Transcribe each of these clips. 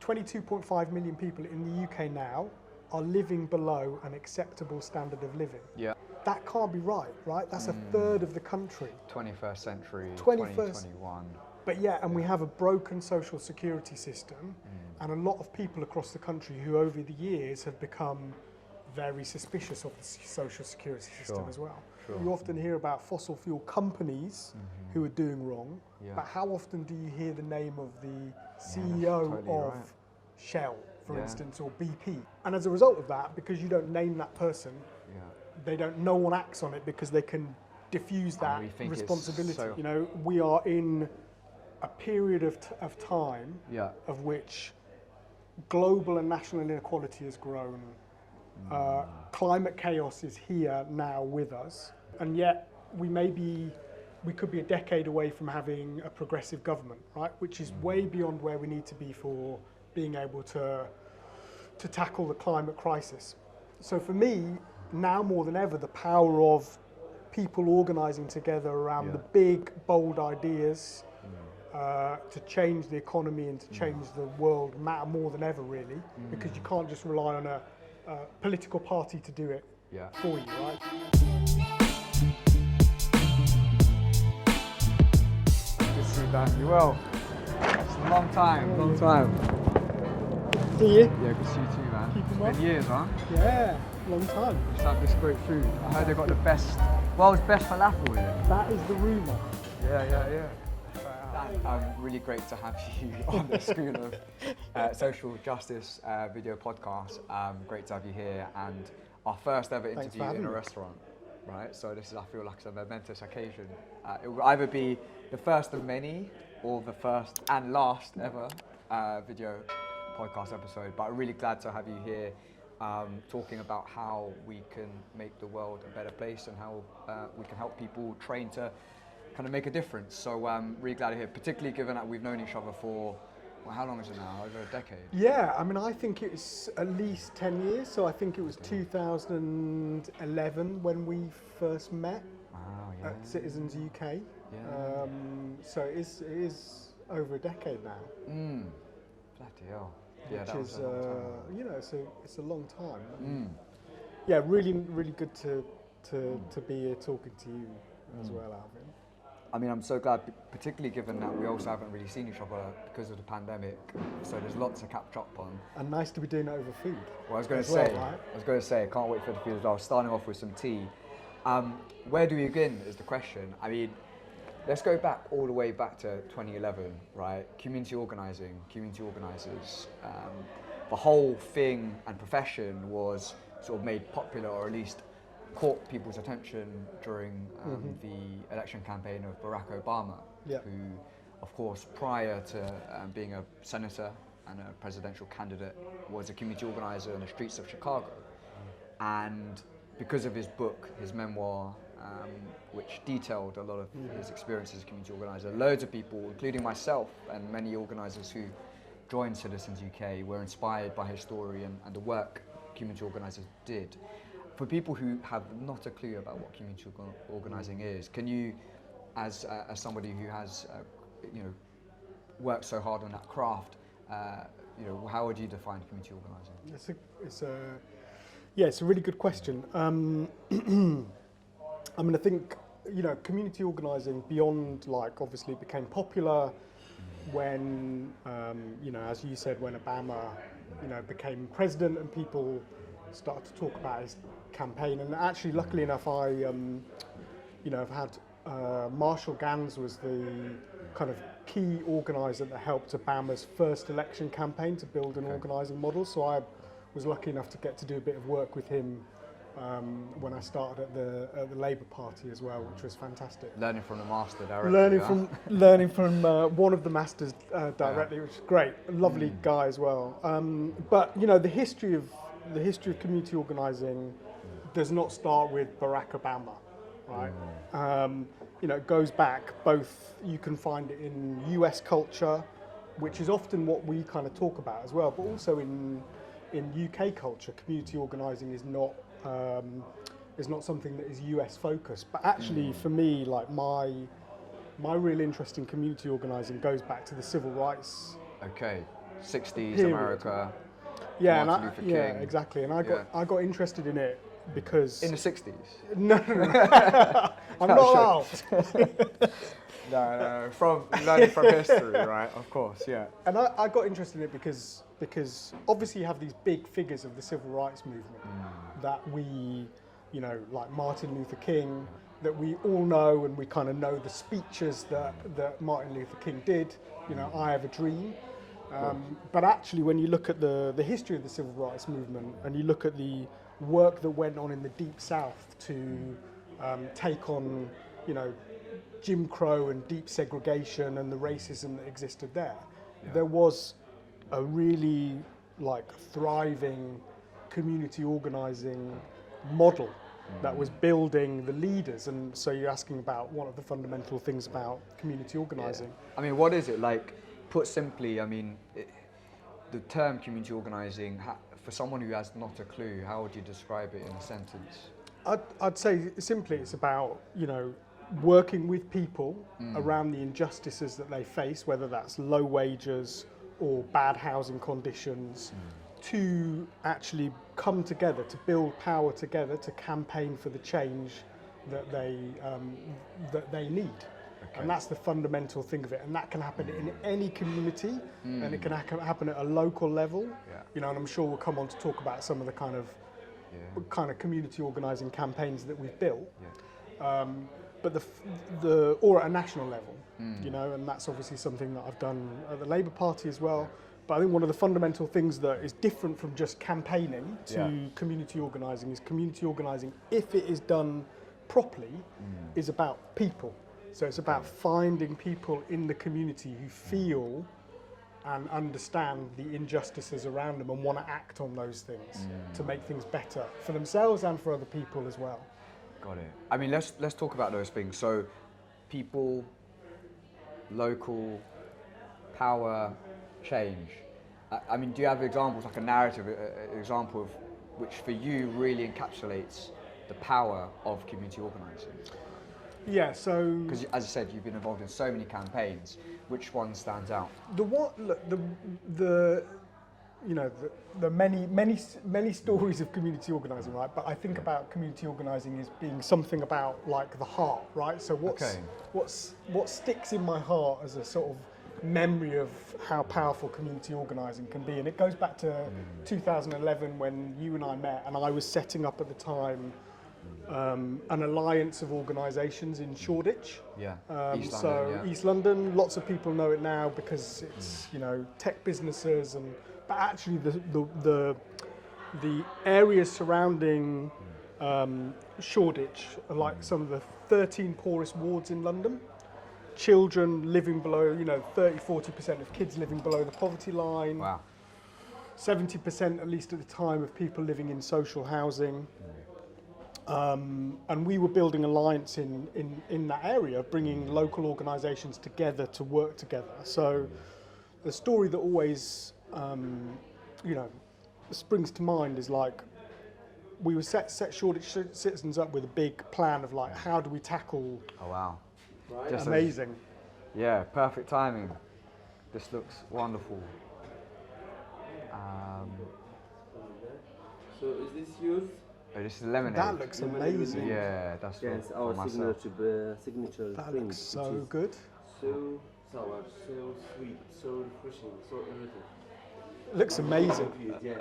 22.5 million people in the UK now are living below an acceptable standard of living. Yeah. That can't be right? That's a third of the country. 21st century, 21st. 2021. But yeah, and we have a broken social security system, and a lot of people across the country who over the years have become very suspicious of the social security system as well. Sure. You often hear about fossil fuel companies who are doing wrong, but how often do you hear the name of the CEO of Shell, for instance, or BP? And as a result of that, because you don't name that person, no one acts on it because they can diffuse that responsibility. You know, we are in a period of time of which global and national inequality has grown. Climate chaos is here now with us, and yet we could be a decade away from having a progressive government, right? Which is way beyond where we need to be for being able to tackle the climate crisis. So for me, now more than ever, the power of people organising together around the big, bold ideas to change the economy and to change the world matter more than ever, really, because you can't just rely on a political party to do it for you, right? Good to see you, Dan. You well? It's a long time. See you. Yeah, good to see you too, man. Keeping It's well? been years, huh? Yeah, long time. Just have this great food. I heard they got the best, world's best falafel with it. That is the rumour. Yeah. Really great to have you on the School of Social Justice video podcast. Great to have you here, and our first ever interview in a restaurant, right? So this is, I feel like, it's a momentous occasion. It will either be the first of many or the first and last ever video podcast episode, but I'm really glad to have you here talking about how we can make the world a better place and how we can help people train to kind of make a difference. So I'm really glad to hear, particularly given that we've known each other for, well, how long is it now? Over a decade? Yeah, I mean, I think it's at least 10 years. So I think it was 2011 when we first met at Citizens UK. So it is over a decade now. Bloody hell. Which is, you know, it's a long time. Yeah, really good to be here talking to you as well, Alvin. I mean, I'm so glad, particularly given that we also haven't really seen each other because of the pandemic, so there's lots to catch up on. And nice to be doing it over food. Well, I was going to say, I can't wait for the food as well. Starting off with some tea. Where do we begin is the question. I mean, let's go back all the way back to 2011, right? Community organising, community organisers. The whole thing and profession was sort of made popular, or at least caught people's attention during the election campaign of Barack Obama, who, of course, prior to being a senator and a presidential candidate, was a community organiser in the streets of Chicago. And because of his book, his memoir, which detailed a lot of his experiences as a community organiser, loads of people, including myself and many organisers who joined Citizens UK, were inspired by his story and the work community organisers did. For people who have not a clue about what community organising is, can you, as somebody who has, worked so hard on that craft, how would you define community organising? It's a really good question. I mean, I think, community organising beyond, like, obviously became popular when, as you said, when Obama, became president and people started to talk about his campaign. And actually, luckily enough, I've had Marshall Gans was the kind of key organiser that helped Obama's first election campaign to build an organising model. So I was lucky enough to get to do a bit of work with him when I started at the Labour Party as well, which was fantastic. Learning from the master directly. Learning from one of the masters directly, which is great. A lovely guy as well. But the history of community organising does not start with Barack Obama, right? It goes back both. You can find it in US culture, which is often what we kind of talk about as well, but also in UK culture, community organising is not something that is US focused. But actually, for me, like my real interest in community organising goes back to the civil rights 60s period. America. Yeah, Martin Luther King. exactly. And I got interested in it because in the 60s. No, I'm not allowed. No, from learning from history, right? Of course, yeah. And I got interested in it because obviously you have these big figures of the civil rights movement that we, you know, like Martin Luther King, that we all know, and we kind of know the speeches that Martin Luther King did. You know, I have a dream. But actually, when you look at the history of the civil rights movement, and you look at the work that went on in the Deep South to take on, you know, Jim Crow and deep segregation and the racism that existed there, there was a really like thriving community organising model that was building the leaders. And so you're asking about one of the fundamental things about community organising. I mean, what is it like? Put simply, I mean, the term community organising, for someone who has not a clue, how would you describe it in a sentence? I'd say simply it's about, you know, working with people around the injustices that they face, whether that's low wages or bad housing conditions, to actually come together, to build power together, to campaign for the change that they need. Okay. And that's the fundamental thing of it. And that can happen in any community, and it can happen at a local level. Yeah. You know, and I'm sure we'll come on to talk about some of the kind of community organising campaigns that we've built. Yeah. But or at a national level, you know, and that's obviously something that I've done at the Labour Party as well. Yeah. But I think one of the fundamental things that is different from just campaigning to community organising is community organising, if it is done properly, is about people. So it's about finding people in the community who feel and understand the injustices around them and want to act on those things to make things better for themselves and for other people as well. Got it. I mean, let's talk about those things. So, people, local, power, change. I mean, do you have examples, like a narrative, an example of which for you really encapsulates the power of community organising? Yeah, so because as I said, you've been involved in so many campaigns. Which one stands out? You know, the many stories of community organising, right? But I think about community organising as being something about like the heart, right? So what sticks in my heart as a sort of memory of how powerful community organising can be, and it goes back to 2011 when you and I met, and I was setting up at the time an alliance of organisations in Shoreditch. East London, lots of people know it now because it's you know, tech businesses, but actually the areas surrounding Shoreditch are like some of the 13 poorest wards in London. Children living below, you know, 30-40% of kids living below the poverty line. Wow. 70% at least at the time of people living in social housing. And we were building alliance in that area, bringing local organisations together to work together. So the story that always, you know, springs to mind is like, we were set Shoreditch citizens up with a big plan of like, how do we tackle... Oh wow. Right. Just amazing. Yeah, perfect timing. This looks wonderful. So is this yours? Oh, this is lemonade. That looks amazing. Yeah, that's our signature. That drink, looks so good. So sour, so sweet, so refreshing, so everything. Looks amazing. Yeah,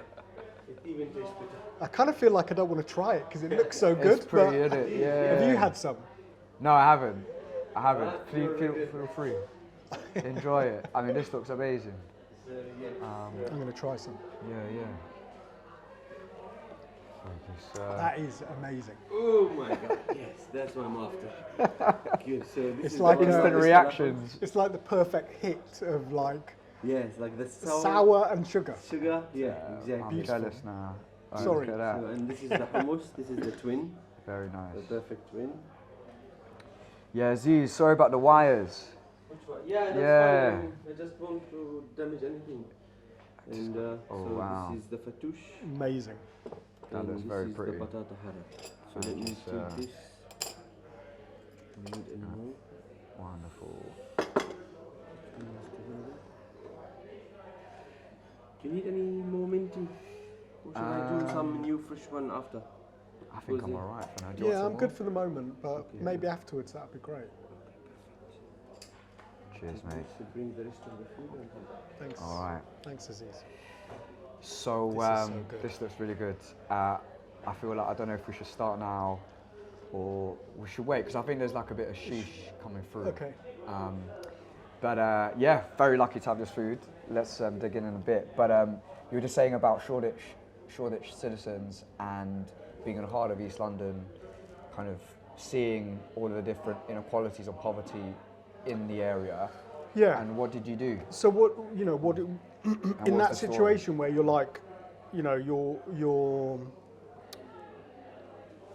it even tastes better. I kind of feel like I don't want to try it because it looks so good. It's pretty, isn't it? Yeah. Have you had some? No, I haven't. Feel free. Enjoy it. I mean, this looks amazing. I'm going to try some. Yeah. Thank you, sir. That is amazing. Oh my God! Yes, that's what I'm after. Good. So this it's is like instant reactions. It's like the perfect hit of like. Yes, like the sour and sugar. Sugar. Yeah, exactly. I'm jealous now. Sorry. Look at that. So, and this is the hummus. This is the twin. Very nice. The perfect twin. Yeah, Aziz, sorry about the wires. Which one? Yeah, that's fine. I just want to damage anything. And wow. This is the fattoush. Amazing. That looks very pretty. This is the patata hara. So let me take this. Need any more? Wonderful. Do you need any more minty? Or should I do some new fresh one after? I think I'm alright for now. Do you want Yeah, some I'm more? good for the moment, but maybe afterwards that'd be great. Cheers, mate. Should bring the rest of the food. Thanks. Alright. Thanks, Aziz. So, This is so good. this looks really good. I feel like I don't know if we should start now or we should wait, because I think there's like a bit of sheesh coming through. Okay. But yeah, very lucky to have this food. Let's dig in a bit. But you were just saying about Shoreditch citizens and being in the heart of East London, kind of seeing all of the different inequalities of poverty in the area. Yeah. And what did you do? So what, you know, what in that situation where you're like, you know, your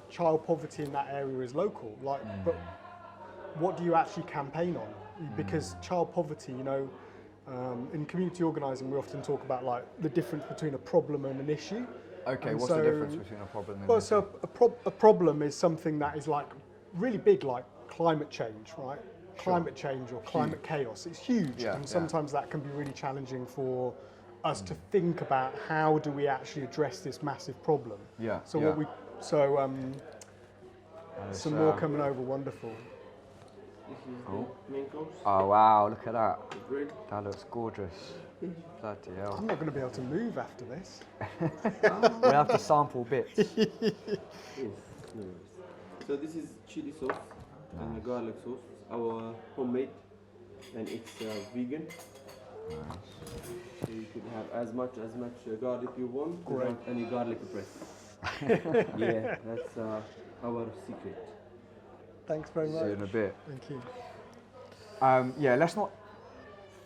child poverty in that area is local, like, but what do you actually campaign on? Because child poverty, you know, in community organising, we often talk about like the difference between a problem and an issue. Okay, And what's the difference between a problem and well, an so a problem is something that is like really big, like climate change, right? Climate change or climate chaos. It's huge, and sometimes that can be really challenging for us to think about how do we actually address this massive problem. Yeah. So some more coming over. Wonderful. This is the main course. Oh wow! Look at that. The bread. That looks gorgeous. Bloody hell. I'm not going to be able to move after this. We'll have to sample bits. Yes. No worries. So this is chili sauce and garlic sauce. It's our homemade, and it's vegan. So you can have as much garlic you want without any garlic press. Yeah, that's our secret. Thanks very much. See you in a bit. Thank you. Yeah, let's not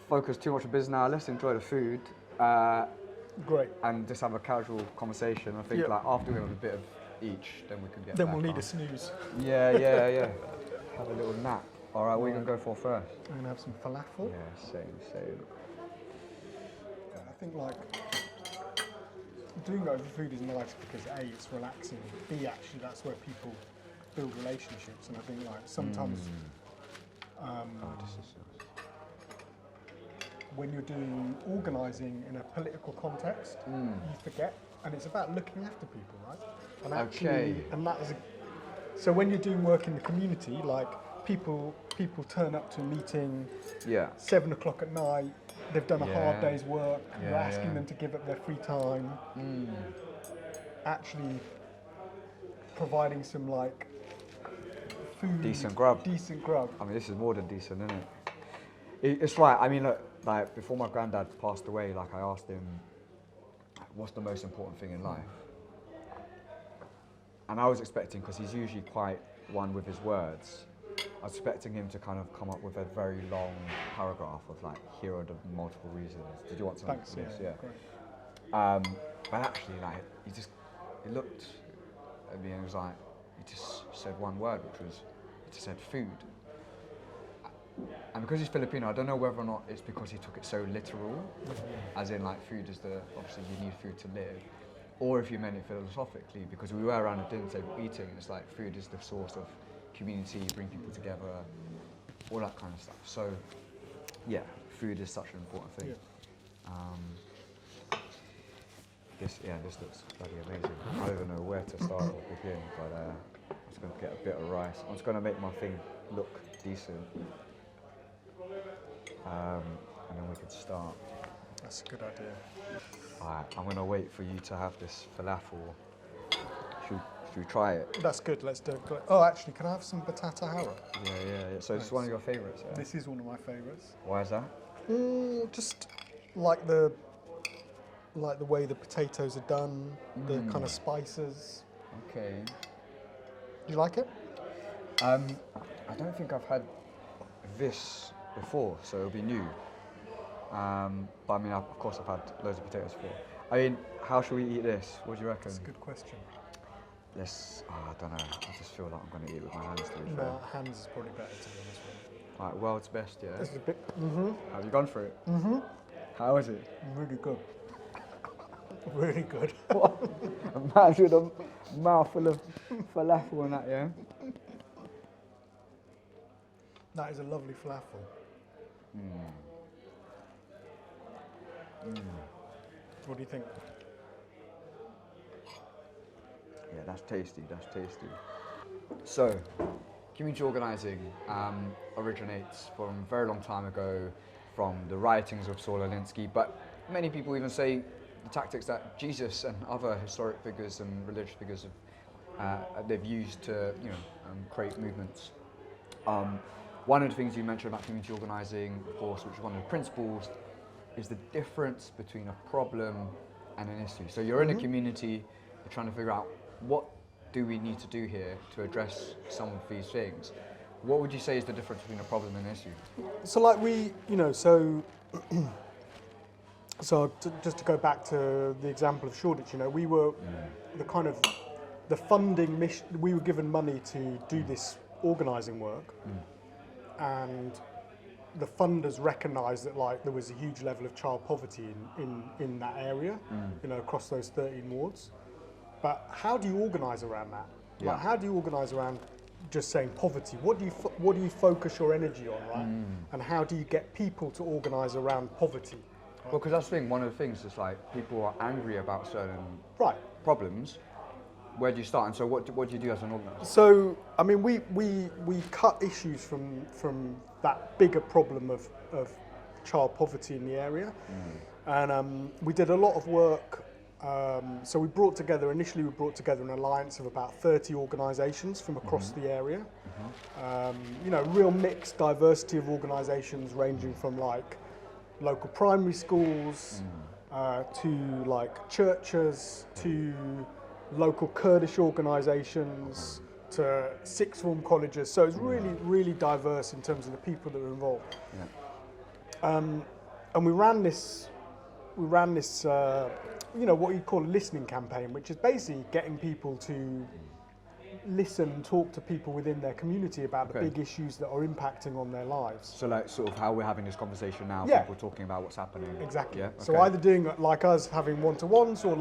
focus too much on business now. Let's enjoy the food. Great. And just have a casual conversation. I think like after we have a bit of each, then we can get Then back we'll need on. a snooze. Yeah. Have a little nap. All right, what are you going to go for first? I'm going to have some falafel. Yeah, same. I think like doing over food is nice because A, it's relaxing, B, actually that's where people build relationships, and I think like sometimes when you're doing organising in a political context, you forget, and it's about looking after people, right? And actually, and that is so when you're doing work in the community, like people turn up to a meeting 7 o'clock at night, they've done a hard day's work, you're asking them to give up their free time, actually providing some like food, decent grub. I mean, this is more than decent, isn't it? It's right. I mean, look, like before my granddad passed away, like I asked him, what's the most important thing in life? And I was expecting, because he's usually quite one with his words, I was expecting him to kind of come up with a very long paragraph of like, here are the multiple reasons. Did you want something for this? Yeah. But actually, like, he looked at me and was like, he just said one word, which was, he just said food. And because he's Filipino, I don't know whether or not it's because he took it so literal, as in like food is obviously you need food to live, or if you meant it philosophically, because we were around a dinner table eating, and it's like food is the source of community, bring people together, all that kind of stuff. So yeah, food is such an important thing. This looks bloody amazing. I don't even know where to start or begin, but I'm just going to get a bit of rice. I'm just going to make my thing look decent. And then we could start. That's a good idea. Alright, I'm going to wait for you to have this falafel. Should we try it? That's good, let's do it. Oh, actually, can I have some batata hara? Yeah. So this is one of your favourites, yeah? This is one of my favourites. Why is that? Just like the way the potatoes are done, the kind of spices. Okay. Do you like it? I don't think I've had this before, so it'll be new. But I mean, of course I've had loads of potatoes before. I mean, how should we eat this? What do you reckon? That's a good question. I don't know. I just feel like I'm going to eat it with my hands, to be fair. No, hands is probably better, to be honest with you. Like, world's best, yeah? This is a bit, Have you gone for it? How is it? really good. Really good. What? A man with a mouthful of falafel and that, yeah? That is a lovely falafel. What do you think? Yeah, that's tasty, that's tasty. So, community organising originates from a very long time ago from the writings of Saul Alinsky, but many people even say the tactics that Jesus and other historic figures and religious figures they've used to create movements. One of the things you mentioned about community organising, of course, which is one of the principles, is the difference between a problem and an issue. So you're in a community, you're trying to figure out what do we need to do here to address some of these things. What would you say is the difference between a problem and an issue? So like just to go back to the example of Shoreditch, we were the kind of the funding mission. We were given money to do this organising work, and the funders recognised that there was a huge level of child poverty in that area, across those 13 wards. But how do you organise around that? Yeah. How do you organise around just saying poverty? What do you focus your energy on, right? And how do you get people to organise around poverty? Well, because that's the thing. One of the things is people are angry about certain problems. Where do you start? And so, what do you do as an organiser? So, I mean, we cut issues from that bigger problem of child poverty in the area, and we did a lot of work. So we brought together an alliance of about 30 organisations from across the area. Real mixed diversity of organisations ranging from local primary schools to churches to local Kurdish organisations to sixth form colleges. So it's really, really diverse in terms of the people that were involved. Yeah. And we ran this what you call a listening campaign, which is basically getting people to listen and talk to people within their community about the big issues that are impacting on their lives. So sort of how we're having this conversation now, people talking about what's happening. Exactly. Yeah? So either doing it like us, having one-to-ones, or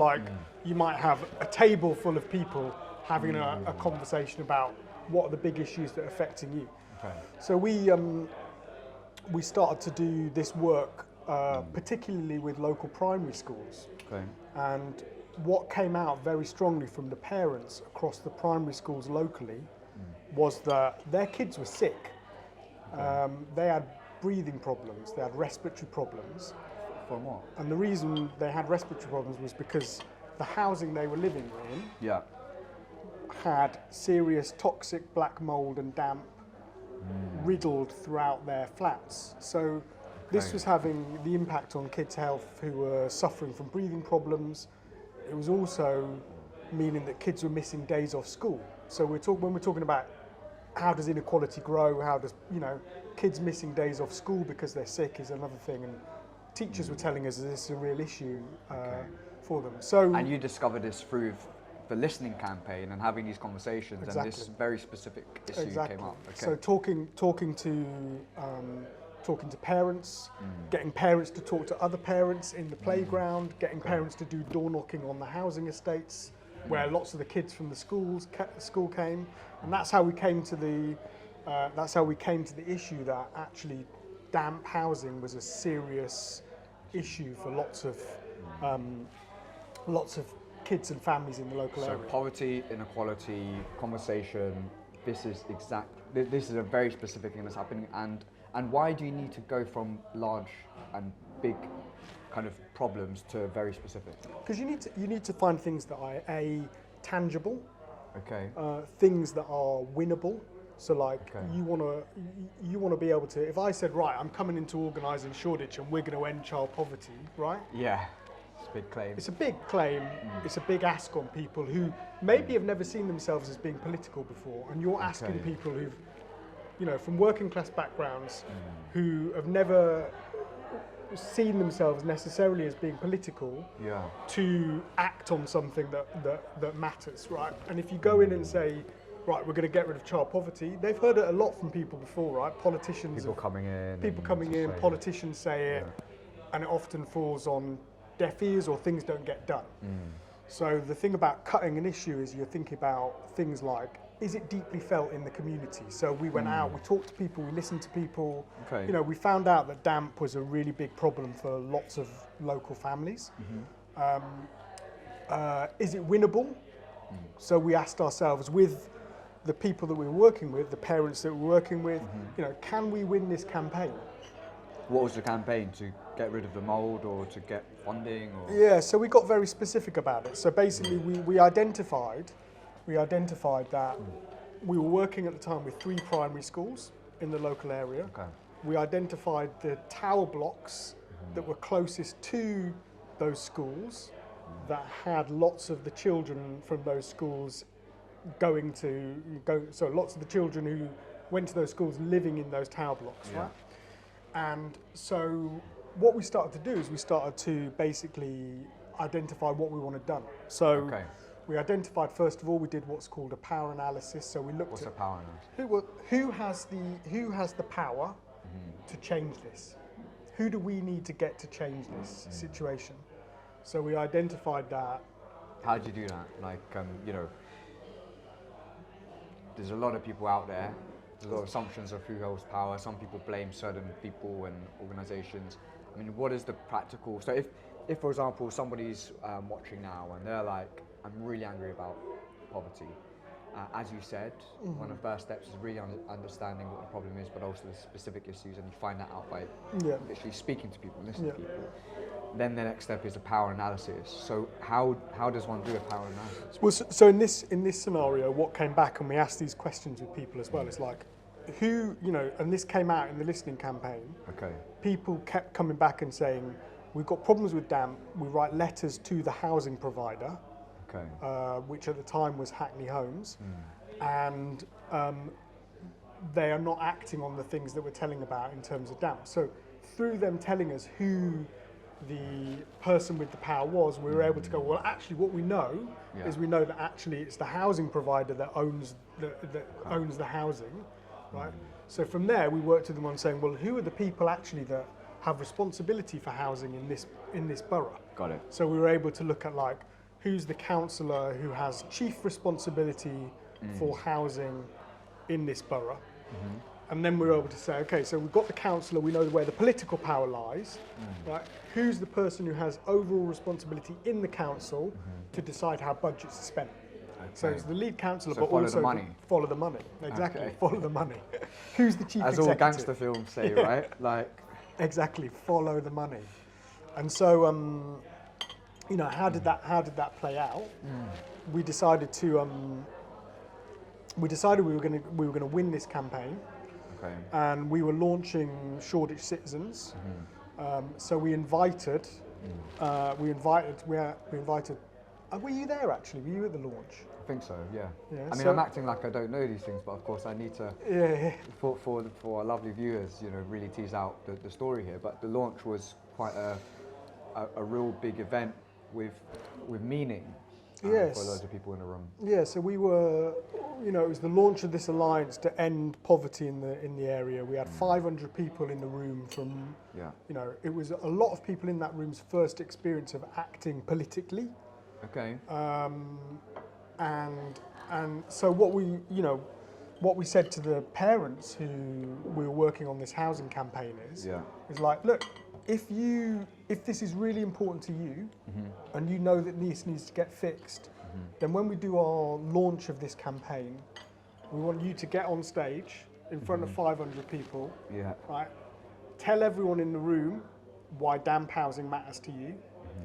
you might have a table full of people having a conversation about what are the big issues that are affecting you. Okay. So we started to do this work particularly with local primary schools. Okay. And what came out very strongly from the parents across the primary schools locally was that their kids were sick. Okay. They had breathing problems, they had respiratory problems. From what? And the reason they had respiratory problems was because the housing they were living in had serious toxic black mould and damp riddled throughout their flats. So this was having the impact on kids' health who were suffering from breathing problems. It was also meaning that kids were missing days off school. So when we're talking about how does inequality grow, how does kids missing days off school because they're sick is another thing. And teachers were telling us that this is a real issue for them. So and you discovered this through the listening campaign and having these conversations, and this very specific issue came up. Okay. So talking to parents, getting parents to talk to other parents in the playground, getting parents to do door knocking on the housing estates where lots of the kids from the school came, and that's how we came to the issue that actually damp housing was a serious issue for lots of kids and families in the local area. So poverty, inequality, conversation. This is a very specific thing that's happening, and why do you need to go from large and big kind of problems to very specific? Because you need to find things that are tangible, things that are winnable. So you want to be able to. If I said, right, I'm coming into organising Shoreditch and we're going to end child poverty, right? Yeah, it's a big claim. It's a big claim. It's a big ask on people who maybe have never seen themselves as being political before, and you're asking people who've from working class backgrounds who have never seen themselves necessarily as being political to act on something that matters, right? And if you go in and say, right, we're going to get rid of child poverty, they've heard it a lot from people before, right? Politicians, people coming in, politicians say it, and it often falls on deaf ears or things don't get done. So the thing about cutting an issue is you're thinking about things like, is it deeply felt in the community? So we went out, we talked to people, we listened to people. We found out that damp was a really big problem for lots of local families. Is it winnable? So we asked ourselves, with the people that we were working with, the parents that we were working with, you know, can we win this campaign? What was the campaign? To get rid of the mould or to get funding? Or? Yeah, so we got very specific about it. So basically we identified that we were working at the time with 3 primary schools in the local area. Okay. We identified the tower blocks that were closest to those schools that had lots of the children from those schools so lots of the children who went to those schools living in those tower blocks, right? And so what we started to do is we started to basically identify what we wanted done. So we identified, first of all, we did what's called a power analysis. So we looked What's at a power analysis? who has the power to change this? Who do we need to get to change this situation? So we identified that. How did you do that? Like, you know, there's a lot of people out there. There's a lot of assumptions of who holds power. Some people blame certain people and organisations. I mean, what is the practical? So if for example, somebody's watching now and they're like, I'm really angry about poverty. As you said, one of the first steps is really understanding what the problem is, but also the specific issues, and you find that out by literally speaking to people, listening to people. Then the next step is the power analysis. So how does one do a power analysis? Well, so in this scenario, what came back, and we asked these questions with people as well, is like, who, you know, and this came out in the listening campaign. Okay. People kept coming back and saying, we've got problems with damp, we write letters to the housing provider, which at the time was Hackney Homes, and they are not acting on the things that we're telling about in terms of damp. So through them telling us who the person with the power was, we were able to go, well, actually what we know is we know that actually it's the housing provider that owns owns the housing, right? So from there we worked with them on saying, well, who are the people actually that have responsibility for housing in this borough? Got it. So we were able to look at like, who's the councillor who has chief responsibility for housing in this borough? And then we were able to say, okay, so we've got the councillor, we know where the political power lies, right? Who's the person who has overall responsibility in the council to decide how budgets are spent? So it's the lead councillor, So but follow also the money. Follow the money. Exactly, follow the money. Who's the chief As executive? all gangster films say, right? Like exactly, follow the money. And so, you know, how did that play out? We decided to we were gonna win this campaign. Okay. And we were launching Shoreditch Citizens. So we invited. Were you there actually? Were you at the launch? I think so. Yeah. I mean, so I'm acting like I don't know these things, but of course I need to. For our lovely viewers, you know, really tease out the story here. But the launch was quite a real big event with meaning. For loads of people in the room. Yeah, so we were, you know, it was the launch of this alliance to end poverty in the area. We had 500 people in the room from, you know, it was a lot of people in that room's first experience of acting politically. Okay. And so what we said to the parents who we were working on this housing campaign is like, look, if this is really important to you and you know that this needs to get fixed, then when we do our launch of this campaign, we want you to get on stage in front of 500 people, right? Tell everyone in the room why damp housing matters to you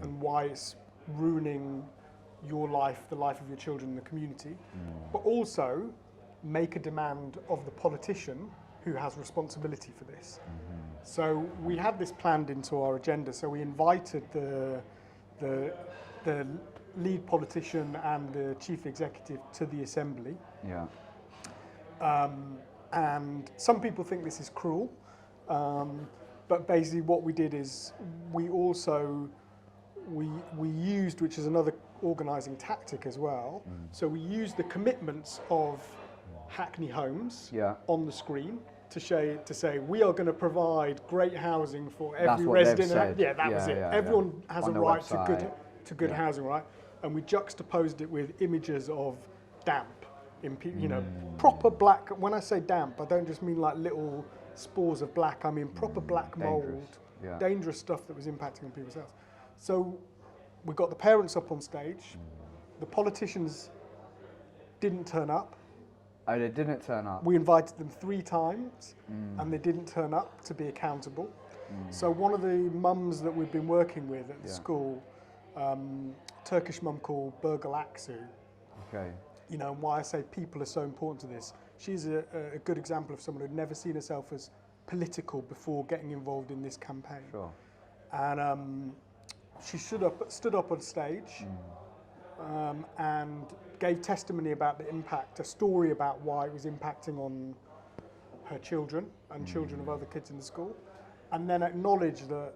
and why it's ruining your life, the life of your children in the community, but also make a demand of the politician who has responsibility for this. So we had this planned into our agenda. So we invited the lead politician and the chief executive to the assembly. And some people think this is cruel, but basically what we did is we used, which is another organising tactic as well. So we used the commitments of Hackney Homes on the screen to say we are going to provide great housing for every resident. That was it. Everyone has a right to good housing, right? And we juxtaposed it with images of damp, you know, proper black. When I say damp, I don't just mean like little spores of black. I mean proper black mold, dangerous stuff that was impacting on people's health. So we got the parents up on stage. The politicians didn't turn up. Oh, they didn't turn up. We invited them 3 times, and they didn't turn up to be accountable. So one of the mums that we've been working with at the school, Turkish mum called Aksu. Okay. You know, and why I say people are so important to this. She's a good example of someone who'd never seen herself as political before getting involved in this campaign. Sure. And she stood up on stage and gave testimony about the impact, a story about why it was impacting on her children and children of other kids in the school, and then acknowledged that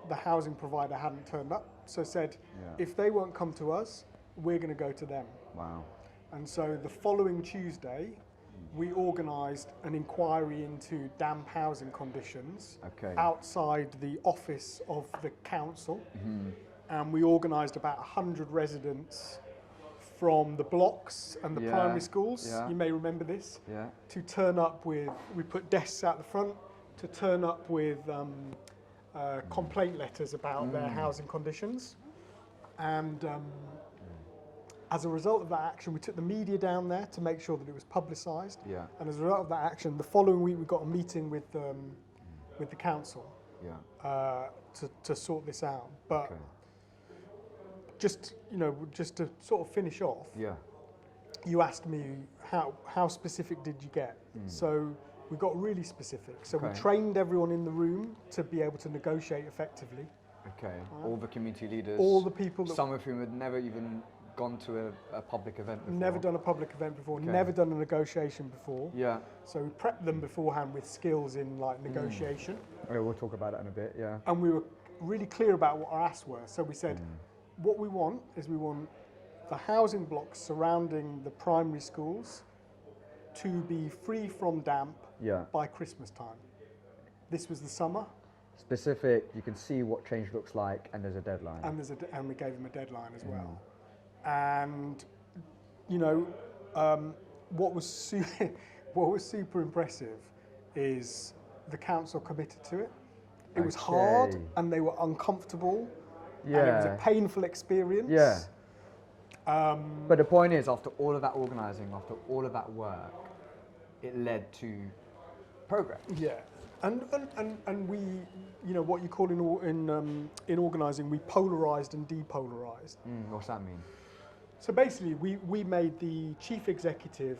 the housing provider hadn't turned up. So said, if they won't come to us, we're going to go to them. Wow. And so the following Tuesday, we organised an inquiry into damp housing conditions outside the office of the council. And we organised about 100 residents from the blocks and the primary schools, you may remember this, to turn up with, we put desks out the front, to turn up with complaint letters about their housing conditions. And as a result of that action, we took the media down there to make sure that it was publicised. And as a result of that action, the following week we got a meeting with the council to sort this out. But just to sort of finish off, you asked me how specific did you get? So we got really specific. So we trained everyone in the room to be able to negotiate effectively. All the community leaders. All the people. Some of whom had never even gone to a public event before. Never done a public event before, never done a negotiation before. So we prepped them beforehand with skills in like negotiation. We'll talk about that in a bit, And we were really clear about what our asks were. So we said, what we want is we want the housing blocks surrounding the primary schools to be free from damp by Christmas time. This was the summer. Specific, you can see what change looks like, and there's a deadline. And we gave them a deadline as well. And what was super impressive is the council committed to it. It was hard, and they were uncomfortable, and it was a painful experience. But the point is, after all of that organising, after all of that work, it led to progress. And we, what you call in organising, we polarised and depolarised. What's that mean? So basically, we made the chief executive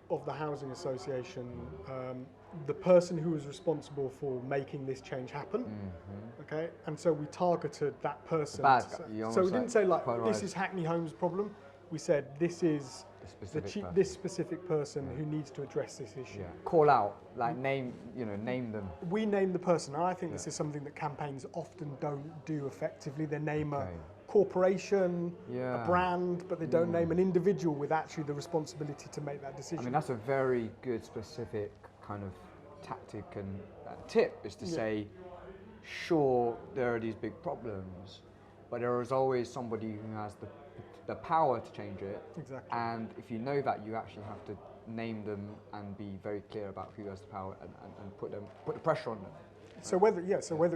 of the Housing Association the person who was responsible for making this change happen. And so we targeted that person. So we didn't say like, this is Hackney Homes' problem. We said, this is this specific person who needs to address this issue. Call out, like name them. We name the person, and I think this is something that campaigns often don't do effectively. They name a corporation, a brand, but they don't name an individual with actually the responsibility to make that decision. I mean, that's a very good specific kind of tactic and tip, is to say, sure, there are these big problems, but there is always somebody who has the power to change it. Exactly. And if you know that, you actually have to name them and be very clear about who has the power and put the pressure on them. So whether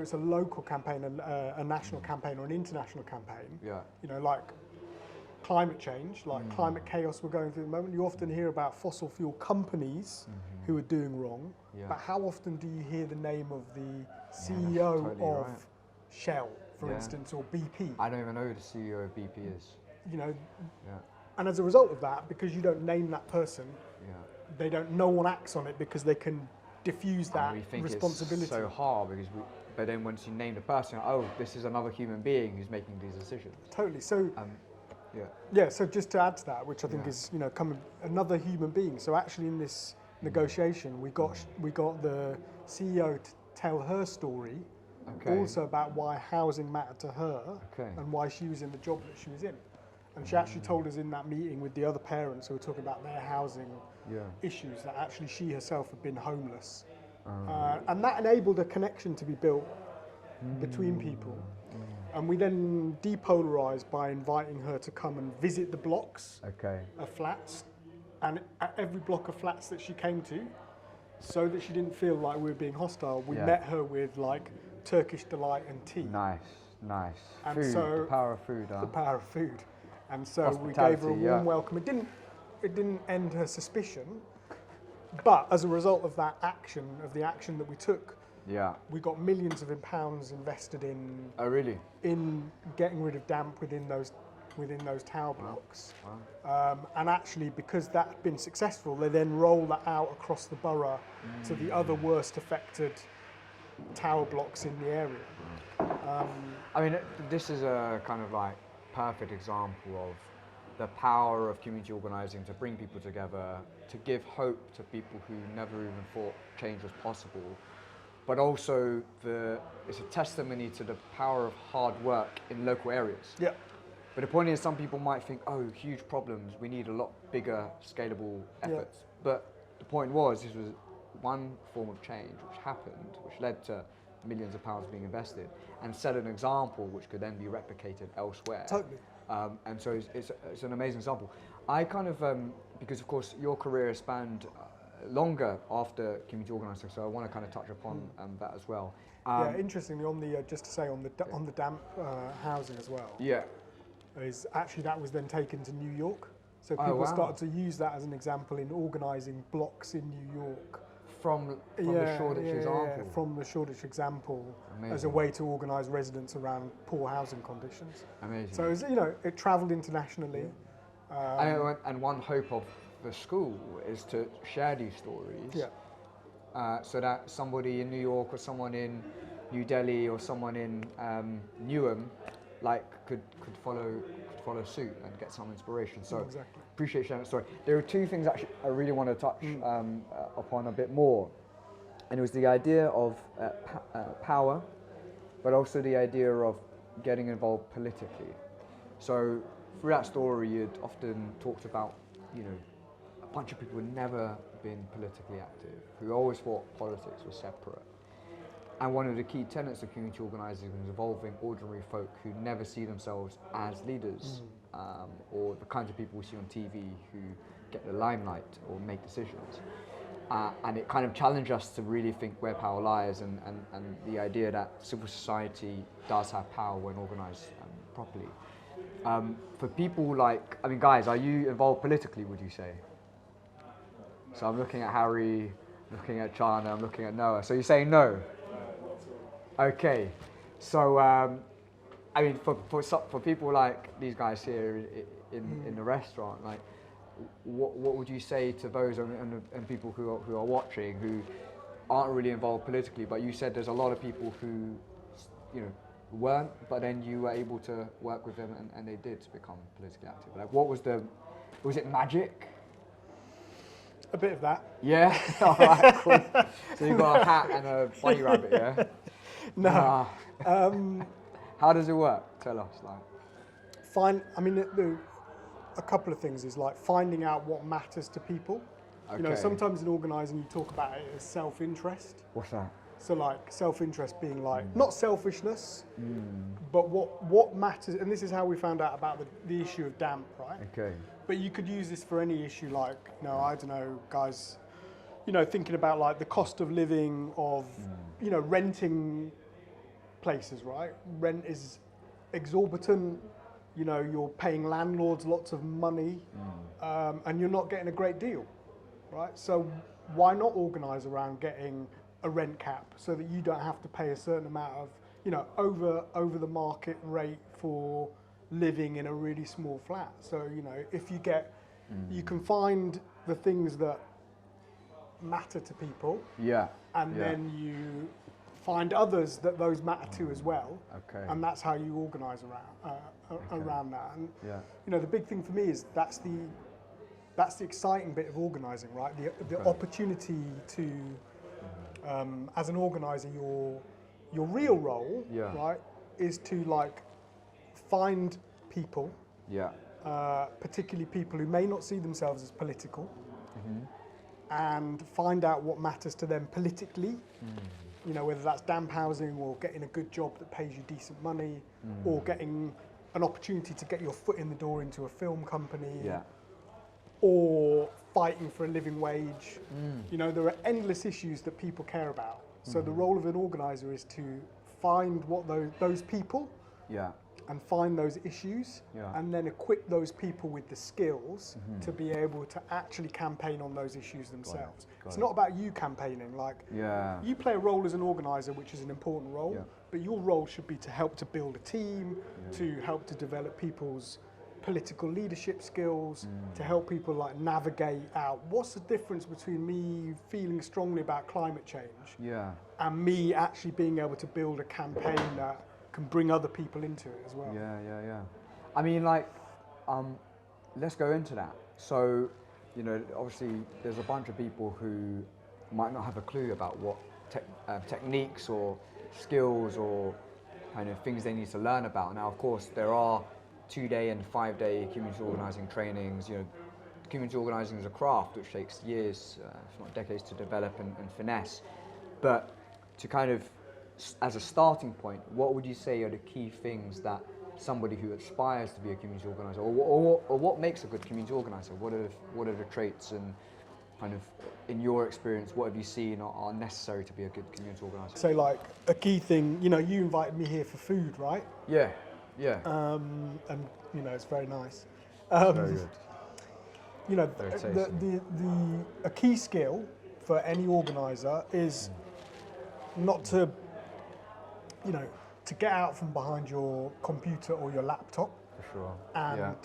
it's a local campaign, a national campaign, or an international campaign, like climate change, like climate chaos we're going through at the moment, you often hear about fossil fuel companies who are doing wrong, but how often do you hear the name of the CEO of Shell, for instance, or BP? I don't even know who the CEO of BP is. And as a result of that, because you don't name that person, no one acts on it because they can diffuse that responsibility. It's so hard because but then once you name the person, this is another human being who's making these decisions. Totally. So so just to add to that, which I think is coming another human being. So actually in this negotiation, we got the CEO to tell her story, also about why housing mattered to her and why she was in the job that she was in. And she actually told us in that meeting with the other parents who were talking about their housing issues that actually she herself had been homeless. And that enabled a connection to be built between people. And we then depolarised by inviting her to come and visit the blocks of flats. And at every block of flats that she came to, so that she didn't feel like we were being hostile, we met her with like Turkish delight and tea. Nice. Nice. And food, so the power of food, huh? the power of food. And so we Hospitality, gave her a warm yeah. welcome. It didn't end her suspicion, but as a result of that action, of the action that we took, Yeah. we got millions of pounds invested Oh, really? in getting rid of damp within those tower blocks. Wow. And actually, because that had been successful, they then rolled that out across the borough to the other worst affected tower blocks in the area. I mean, this is a kind of like perfect example of the power of community organising to bring people together, to give hope to people who never even thought change was possible. But also, it's a testimony to the power of hard work in local areas. Yeah. But the point is, some people might think, oh, huge problems, we need a lot bigger, scalable efforts. Yeah. But the point was, this was one form of change which happened, which led to millions of pounds being invested, and set an example which could then be replicated elsewhere. Totally. And so it's an amazing example. I kind of, because of course your career spanned longer after community organising, so I want to kind of touch upon that as well. Yeah, interestingly, on the just to say on the damp housing as well. Yeah. Is actually that was then taken to New York, so Oh, people wow. started to use that as an example in organising blocks in New York. From the Shoreditch example. From the Shoreditch example, Amazing. as a way to organise residents around poor housing conditions. Amazing. So it travelled internationally. And one hope of the school is to share these stories. Yeah. So that somebody in New York or someone in New Delhi or someone in Newham, could follow suit and get some inspiration. So Exactly. appreciate sharing that story. There are two things actually I really want to touch upon a bit more, and it was the idea of power, but also the idea of getting involved politically. So through that story, you'd often talked about, a bunch of people who'd never been politically active, who always thought politics was separate. And one of the key tenets of community organising is involving ordinary folk who never see themselves as leaders, or the kinds of people we see on TV who get the limelight or make decisions. And it kind of challenged us to really think where power lies, and the idea that civil society does have power when organised properly. For people guys, are you involved politically, would you say? So I'm looking at Harry, looking at Chana, I'm looking at Noah. So you're saying no? Okay. So, for people like these guys here in the restaurant, what would you say to those and people who are watching who aren't really involved politically? But you said there's a lot of people who, weren't, but then you were able to work with them and they did become politically active. What was it magic? A bit of that. Yeah? All right, cool. So you got a hat and a bunny rabbit, yeah? No. How does it work? Tell us. A couple of things is finding out what matters to people. Okay. Sometimes in organising you talk about it as self-interest. What's that? So self-interest being not selfishness, but what matters, and this is how we found out about the issue of damp, right? Okay. But you could use this for any issue I don't know, guys, thinking about the cost of living of, renting places, right? Rent is exorbitant, you're paying landlords lots of money, and you're not getting a great deal, right? So why not organise around getting a rent cap so that you don't have to pay a certain amount of, over the market rate for living in a really small flat. So, if you can find the things that matter to people. Yeah. And then you find others that those matter to as well. Okay. And that's how you organise around that. And yeah. the big thing for me is that's the exciting bit of organising, right? The opportunity to as an organiser, your real role, right, is to find people, particularly people who may not see themselves as political, and find out what matters to them politically. Whether that's damp housing or getting a good job that pays you decent money, or getting an opportunity to get your foot in the door into a film company. Or fighting for a living wage. There are endless issues that people care about. So the role of an organiser is to find what those people Yeah. and find those issues, and then equip those people with the skills to be able to actually campaign on those issues themselves. It's not about you campaigning. Like, you play a role as an organiser, which is an important role, but your role should be to help to build a team, to help to develop people's political leadership skills, to help people like navigate out what's the difference between me feeling strongly about climate change and me actually being able to build a campaign that can bring other people into it as well. Yeah. I mean, like, let's go into that. So, you know, obviously there's a bunch of people who might not have a clue about what techniques or skills or kind of things they need to learn about. Now, of course, there are 2-day and 5-day community organising trainings. You know, community organising is a craft which takes years, if not decades, to develop and finesse. But to kind of, as a starting point, what would you say are the key things that somebody who aspires to be a community organiser, or what makes a good community organiser? What are the traits, and kind of, in your experience, what have you seen are necessary to be a good community organiser? So, like, a key thing, you know, you invited me here for food, right? Yeah. And you know, it's very nice. Very good. You know, a key skill for any organiser is not to, you know, to get out from behind your computer or your laptop, for sure, and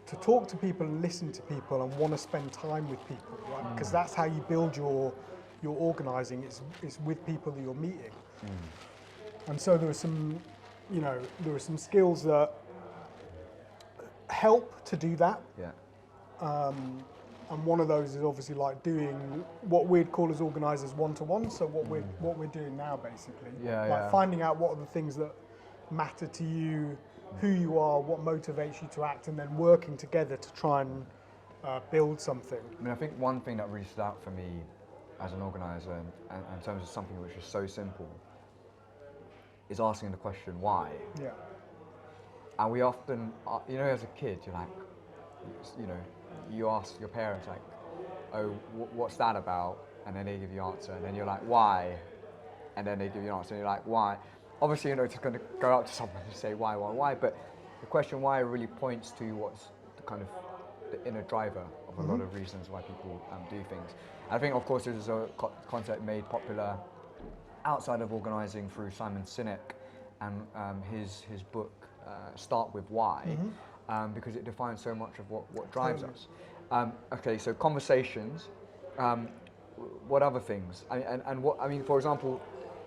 to talk to people and listen to people and want to spend time with people, right? Because that's how you build your organising. It's with people that you're meeting. And so there are some, you know, skills that help to do that. And one of those is obviously like doing what we'd call as organisers one-to-one. So what we're doing now, basically, finding out what are the things that matter to you, who you are, what motivates you to act, and then working together to try and build something. I mean, I think one thing that really stood out for me as an organiser, and in terms of something which is so simple, is asking the question why. Yeah. And we often, you know, as a kid, you're like, you know, you ask your parents, like, oh, what's that about? And then they give you an answer, and then you're like, why? And then they give you an answer, and you're like, why? Obviously, you know, it's going to go out to someone and say why, but the question why really points to what's the kind of the inner driver of a lot of reasons why people do things. And I think, of course, this is a concept made popular outside of organising through Simon Sinek and his book, Start With Why, because it defines so much of what drives us. Okay, so conversations, what other things? And what, I mean, for example,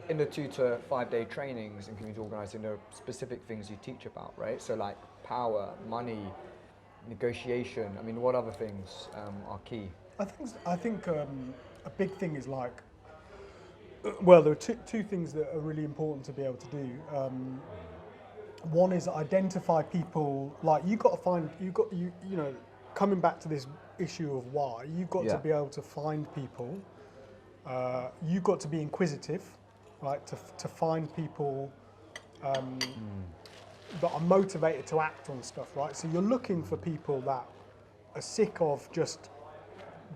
in the 2 to 5 day trainings in community organising, there are specific things you teach about, right? So like power, money, negotiation. I mean, what other things are key? I think a big thing is like, well, there are two things that are really important to be able to do. One is identify people. Like, you know, coming back to this issue of why, you've got to be able to find people. You've got to be inquisitive, right? To find people that are motivated to act on stuff, right? So you're looking for people that are sick of just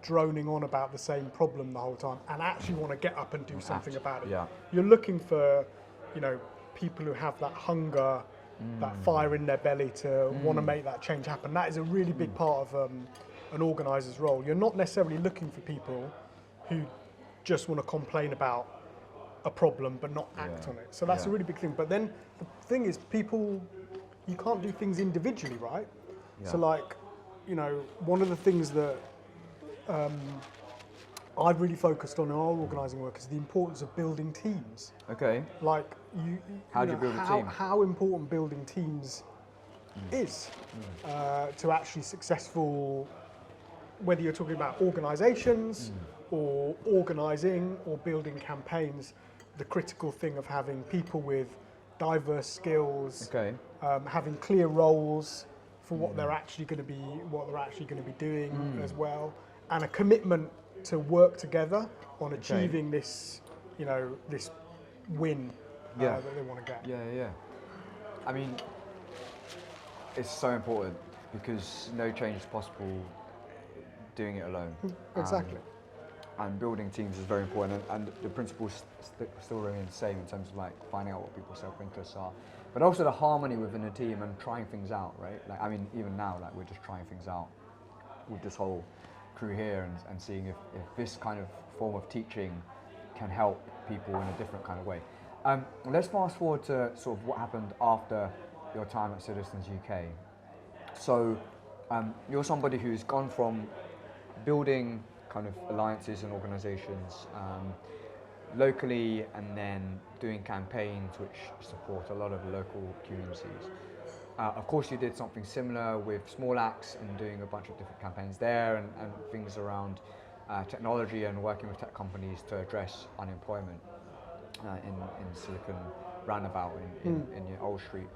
droning on about the same problem the whole time and actually want to get up and do something about it. Yeah. You're looking for, you know, people who have that hunger, that fire in their belly to want to make that change happen. That is a really big part of an organiser's role. You're not necessarily looking for people who just want to complain about a problem but not act on it. So that's a really big thing. But then the thing is, people, you can't do things individually, right? Yeah. So, like, you know, one of the things that I've really focused on in our organising work is the importance of building teams. Okay. Like, how do you build a team? How important building teams is to actually successful, whether you're talking about organisations or organising or building campaigns. The critical thing of having people with diverse skills, having clear roles for what they're actually going to be doing as well, and a commitment to work together on achieving this, you know, this win that they want to get. Yeah. I mean, it's so important because no change is possible doing it alone. Exactly. and building teams is very important, and the principles still remain the same in terms of like finding out what people's self-interests are, but also the harmony within a team and trying things out, right? Like, I mean, even now, like, we're just trying things out with this whole crew here and seeing if this kind of form of teaching can help people in a different kind of way. Let's fast forward to sort of what happened after your time at Citizens UK. So you're somebody who's gone from building kind of alliances and organisations locally, and then doing campaigns which support a lot of local communities. Of course, you did something similar with Small Axe and doing a bunch of different campaigns there, and things around technology and working with tech companies to address unemployment in Silicon Roundabout in your Old Street.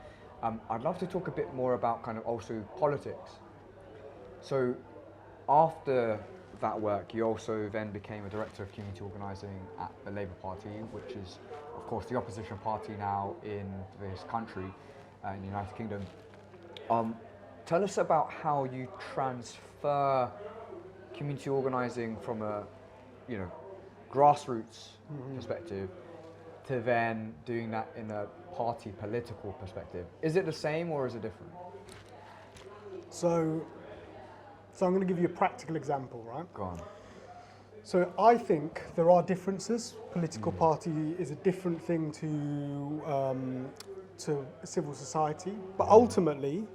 I'd love to talk a bit more about kind of also politics. So after that work, you also then became a director of community organising at the Labour Party, which is, of course, the opposition party now in this country, in the United Kingdom. Tell us about how you transfer community organising from a, grassroots perspective to then doing that in a party political perspective. Is it the same or is it different? So I'm going to give you a practical example, right? Go on. So I think there are differences. Political party is a different thing to civil society, but ultimately,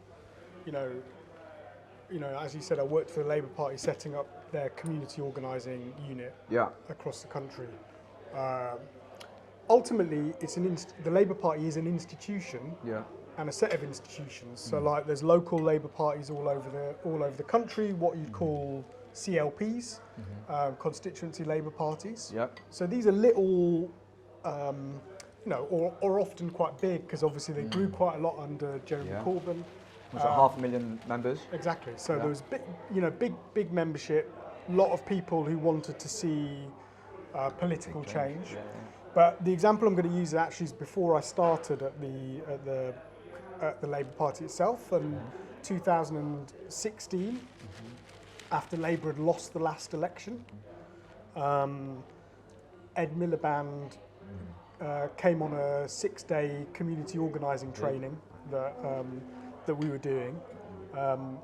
as you said, I worked for the Labour Party setting up their community organising unit across the country. Ultimately, the Labour Party is an institution and a set of institutions. So, like, there's local Labour parties all over the country, what you'd call CLPs, constituency Labour parties. So these are little, or often quite big, because obviously they grew quite a lot under Jeremy Corbyn. Was it 500,000 members? Exactly. So there was big membership, a lot of people who wanted to see political change. But the example I'm going to use actually is before I started at the Labour Party itself, and 2016, after Labour had lost the last election, Ed Miliband came on a 6-day community organising training that we were doing,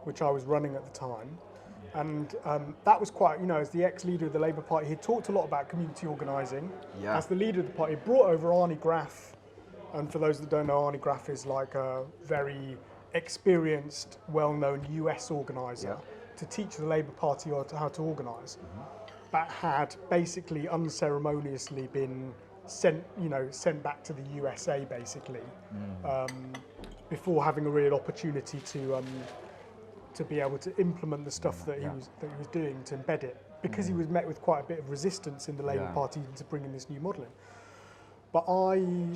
which I was running at the time. And that was quite, as the ex-leader of the Labour Party, he talked a lot about community organising. As the leader of the party, he brought over Arnie Graff. And for those that don't know, Arnie Graff is like a very experienced, well-known US organiser to teach the Labour Party how to organise. But had basically unceremoniously been sent back to the USA, basically, before having a real opportunity to be able to implement the stuff that he was doing, to embed it, because he was met with quite a bit of resistance in the Labour Party to bring in this new model in. But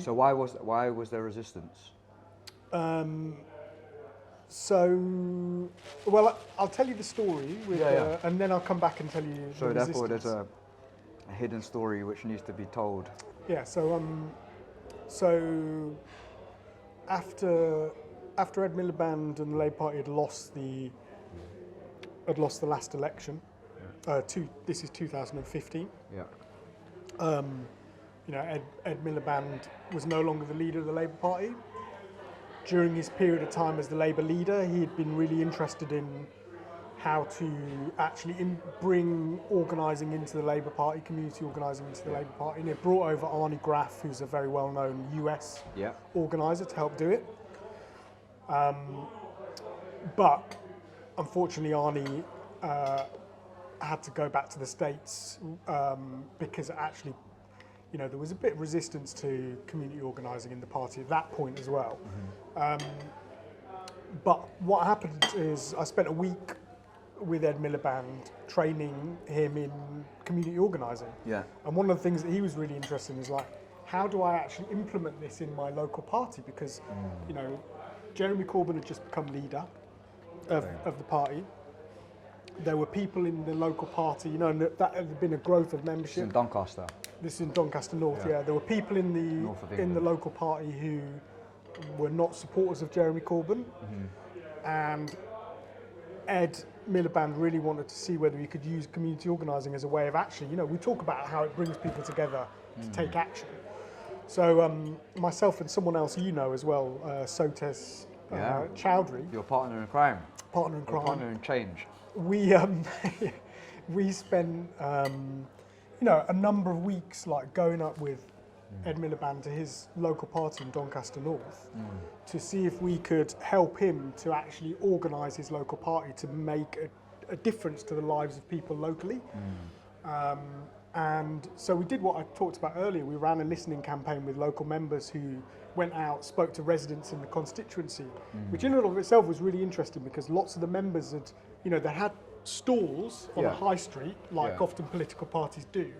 So why was there resistance? I'll tell you the story, and then I'll come back and tell you. So therefore, there's a hidden story which needs to be told. Yeah. So after Ed Miliband and the Labour Party had lost the last election, this is 2015. Ed Miliband was no longer the leader of the Labour Party. During his period of time as the Labour leader, he had been really interested in how to actually bring organising into the Labour Party, community organising into the Labour Party, and it brought over Arnie Graff, who's a very well-known US organiser, to help do it. But unfortunately, Arnie had to go back to the States because actually, there was a bit of resistance to community organising in the party at that point as well. But what happened is I spent a week with Ed Miliband training him in community organising. And one of the things that he was really interested in is like, how do I actually implement this in my local party? Because, Jeremy Corbyn had just become leader of the party. There were people in the local party, and that had been a growth of membership. This is in Doncaster. This is in Doncaster North, There were people in the local party who were not supporters of Jeremy Corbyn, and Ed Miliband really wanted to see whether he could use community organising as a way of actually, we talk about how it brings people together to take action. So myself and someone else as well, Sotes Chowdhury. Your partner in crime. Partner in crime. Partner in change. We we spent a number of weeks like going up with Ed Miliband to his local party in Doncaster North to see if we could help him to actually organise his local party to make a difference to the lives of people locally. And so we did what I talked about earlier. We ran a listening campaign with local members who went out, spoke to residents in the constituency, which in and of itself was really interesting because lots of the members had, they had stalls on a high street, like often political parties do,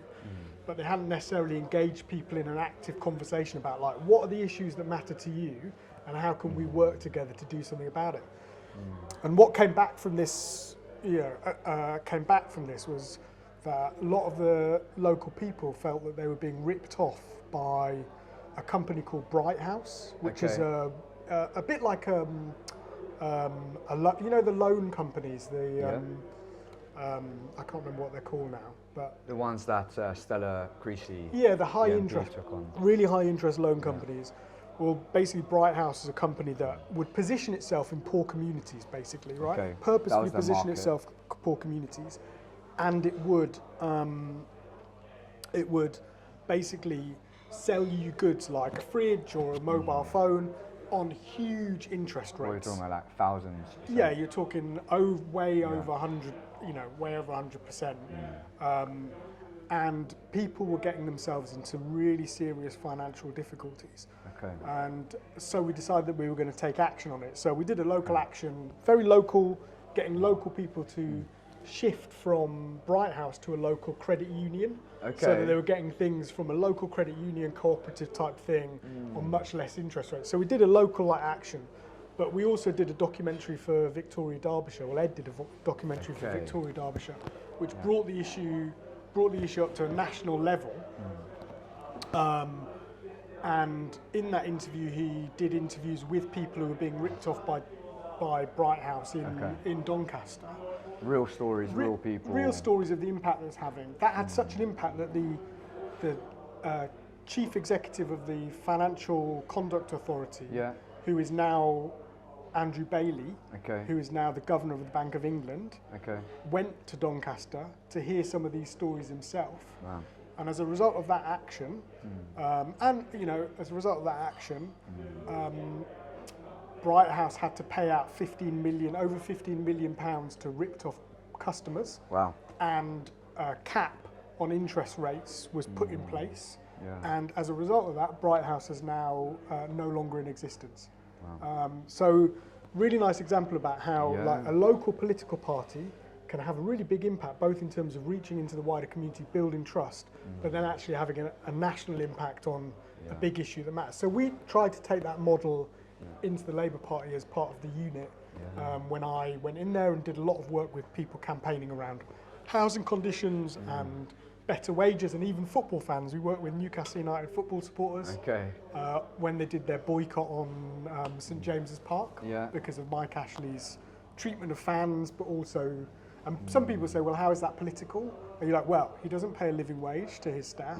but they hadn't necessarily engaged people in an active conversation about like, what are the issues that matter to you and how can we work together to do something about it? And what came back from this, was that a lot of the local people felt that they were being ripped off by a company called Bright House, which is a bit like the loan companies. I can't remember what they're called now, but the ones that Stella Creasy. Yeah, the high interest, really high interest loan companies. Well, basically, Bright House is a company that would position itself in poor communities, basically, right? Okay. Purposely position itself in poor communities. And it would basically sell you goods like a fridge or a mobile phone on huge interest rates. What are you talking about, like thousands? Yeah, you're talking way over 100, way over 100%. And people were getting themselves into really serious financial difficulties. Okay. And so we decided that we were going to take action on it. So we did a local action, very local, getting local people to shift from Bright House to a local credit union, so that they were getting things from a local credit union cooperative type thing on much less interest rates. So we did a local action, but we also did a documentary for Victoria Derbyshire. Well, Ed did a documentary for Victoria Derbyshire, which brought the issue up to a national level. And in that interview, he did interviews with people who were being ripped off by Bright House in Doncaster. Real stories, real people. Real stories of the impact that's having. That had such an impact that the chief executive of the Financial Conduct Authority, who is now Andrew Bailey, who is now the governor of the Bank of England, went to Doncaster to hear some of these stories himself. Wow. And as a result of that action, Bright House had to pay out over 15 million pounds to ripped off customers. Wow. And a cap on interest rates was put in place. Yeah. And as a result of that, Bright House is now no longer in existence. Wow. So really nice example about how like a local political party can have a really big impact, both in terms of reaching into the wider community, building trust, but then actually having a national impact on a big issue that matters. So we tried to take that model into the Labour Party as part of the unit when I went in there and did a lot of work with people campaigning around housing conditions and better wages, and even football fans. We worked with Newcastle United football supporters when they did their boycott on St James's Park because of Mike Ashley's treatment of fans, but also, and some people say, well, how is that political? And you're like, well, he doesn't pay a living wage to his staff,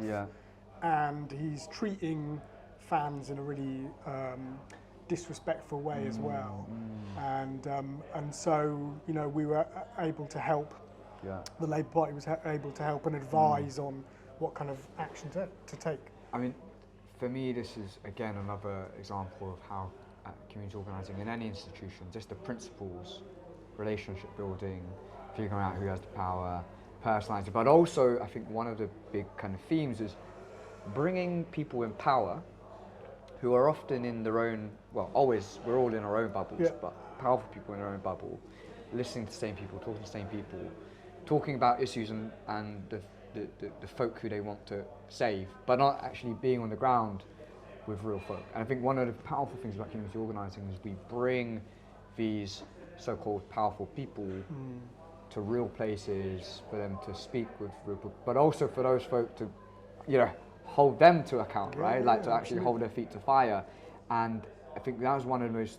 and he's treating fans in a really disrespectful way as well. And so, we were able to help. The Labour Party was able to help and advise on what kind of action to take. I mean, for me, this is again another example of how community organising in any institution, just the principles, relationship building, figuring out who has the power, personalising. But also, I think one of the big kind of themes is bringing people in power who are often in their own, well, always, we're all in our own bubbles, but powerful people in their own bubble, listening to the same people, talking to the same people, talking about issues and the folk who they want to save, but not actually being on the ground with real folk. And I think one of the powerful things about community organising is we bring these so-called powerful people to real places for them to speak with real people, but also for those folk to, hold them to account, right? To actually hold their feet to fire. And I think that was one of the most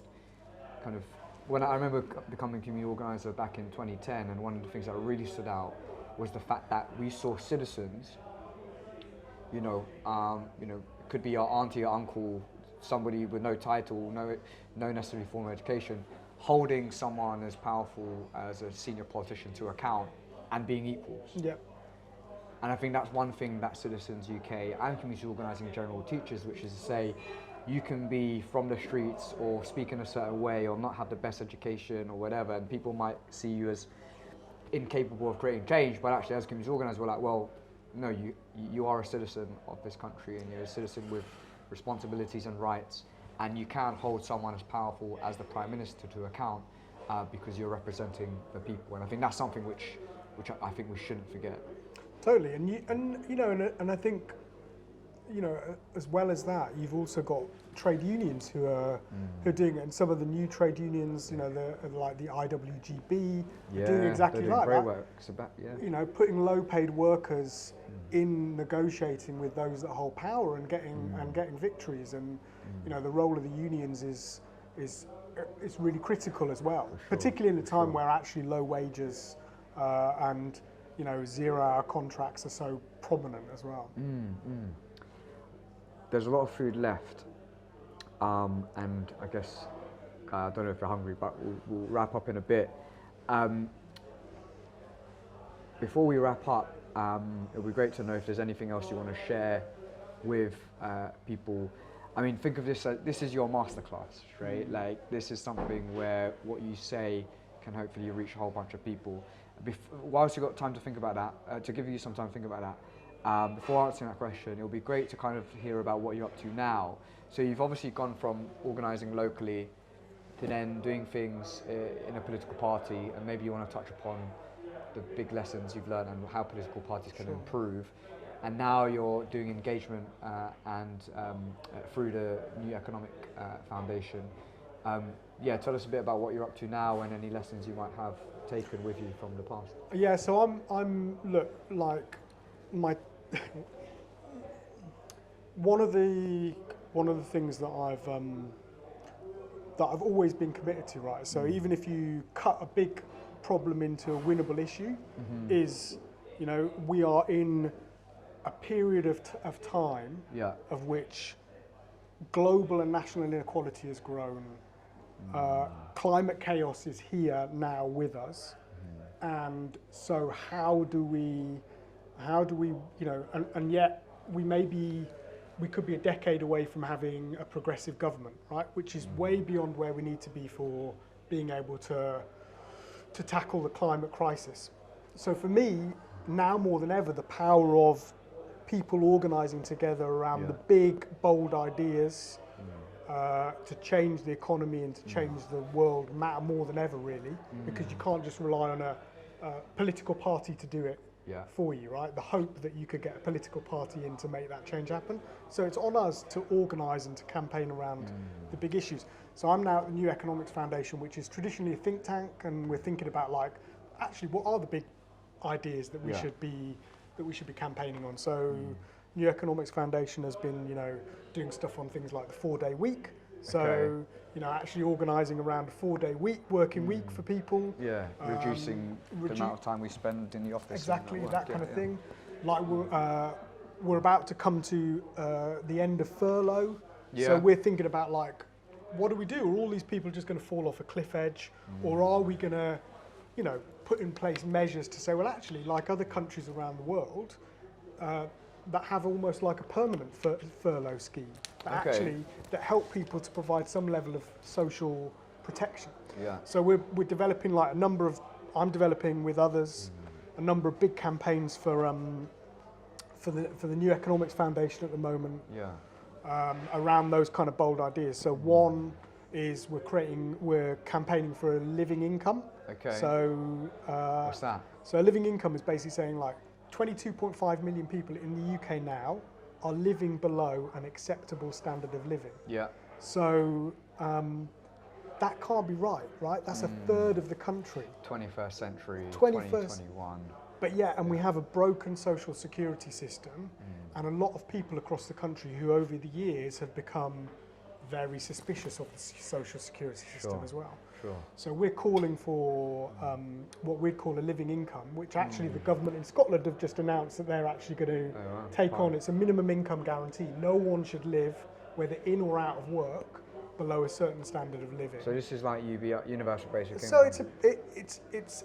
kind of when I remember becoming community organiser back in 2010, and one of the things that really stood out was the fact that we saw citizens, you know, it could be our auntie or uncle, somebody with no title, no necessarily formal education, holding someone as powerful as a senior politician to account and being equals. Yep. And I think that's one thing that Citizens UK and community organising in general teaches, which is to say, you can be from the streets or speak in a certain way or not have the best education or whatever, and people might see you as incapable of creating change, but actually as community organisers, we're like, well, no, you are a citizen of this country, and you're a citizen with responsibilities and rights, and you can't hold someone as powerful as the Prime Minister to account because you're representing the people. And I think that's something which I think we shouldn't forget. Totally, and I think, you know, as well as that, you've also got trade unions who are doing it, and some of the new trade unions, you know, like the IWGB, are doing exactly like that. Work. You know, putting low-paid workers in negotiating with those that hold power and getting victories, and you know, the role of the unions is really critical as well, particularly in a time where actually low wages and, you know, 0-hour contracts are so prominent as well. There's a lot of food left, and I guess I don't know if you're hungry, but we'll wrap up in a bit. Before we wrap up, it would be great to know if there's anything else you want to share with people. I mean, think of this as this is your masterclass, right? Like, this is something where what you say can hopefully reach a whole bunch of people. Whilst you've got time to think about that, to give you some time to think about that, before answering that question, it would be great to kind of hear about what you're up to now. So you've obviously gone from organising locally to then doing things in a political party, and maybe you want to touch upon the big lessons you've learned and how political parties can improve. And now you're doing engagement and through the New Economic Foundation. Tell us a bit about what you're up to now and any lessons you might have taken with you from the past. Yeah, so I'm look, like my one of the things that I've always been committed to, right? So even if you cut a big problem into a winnable issue, is, you know, we are in a period of time of which global and national inequality has grown. Climate chaos is here now with us, and so how do we, you know, and yet we could be a decade away from having a progressive government, right? Which is way beyond where we need to be for being able to tackle the climate crisis. So for me, now more than ever, the power of people organising together around the big, bold ideas to change the economy and to change the world matter more than ever, really, because you can't just rely on a political party to do it for you, right? The hope that you could get a political party in to make that change happen. So it's on us to organise and to campaign around the big issues. So I'm now at the New Economics Foundation, which is traditionally a think tank, and we're thinking about, like, actually what are the big ideas that we should be campaigning on. So New Economics Foundation has been, you know, doing stuff on things like the 4-day week. So, you know, actually organising around a 4-day working week for people. Reducing the amount of time we spend in the office. Exactly, that kind of thing. Like we're about to come to the end of furlough. So we're thinking about, like, what do we do? Are all these people just going to fall off a cliff edge? Or are we going to, you know, put in place measures to say, well, actually, like other countries around the world, that have almost like a permanent furlough scheme, that help people to provide some level of social protection. So we're developing, like, I'm developing with others a number of big campaigns for the New Economics Foundation at the moment. Around those kind of bold ideas. So one is we're campaigning for a living income. So what's that? So a living income is basically saying, like, 22.5 million people in the UK now are living below an acceptable standard of living. So that can't be right? That's a third of the country. 21st century, 2021. But we have a broken social security system, and a lot of people across the country who over the years have become very suspicious of the social security system as well. Sure. So we're calling for what we'd call a living income, which actually the government in Scotland have just announced that they're actually going to take on. It's a minimum income guarantee. No one should live, whether in or out of work, below a certain standard of living. So this is like universal basic income. So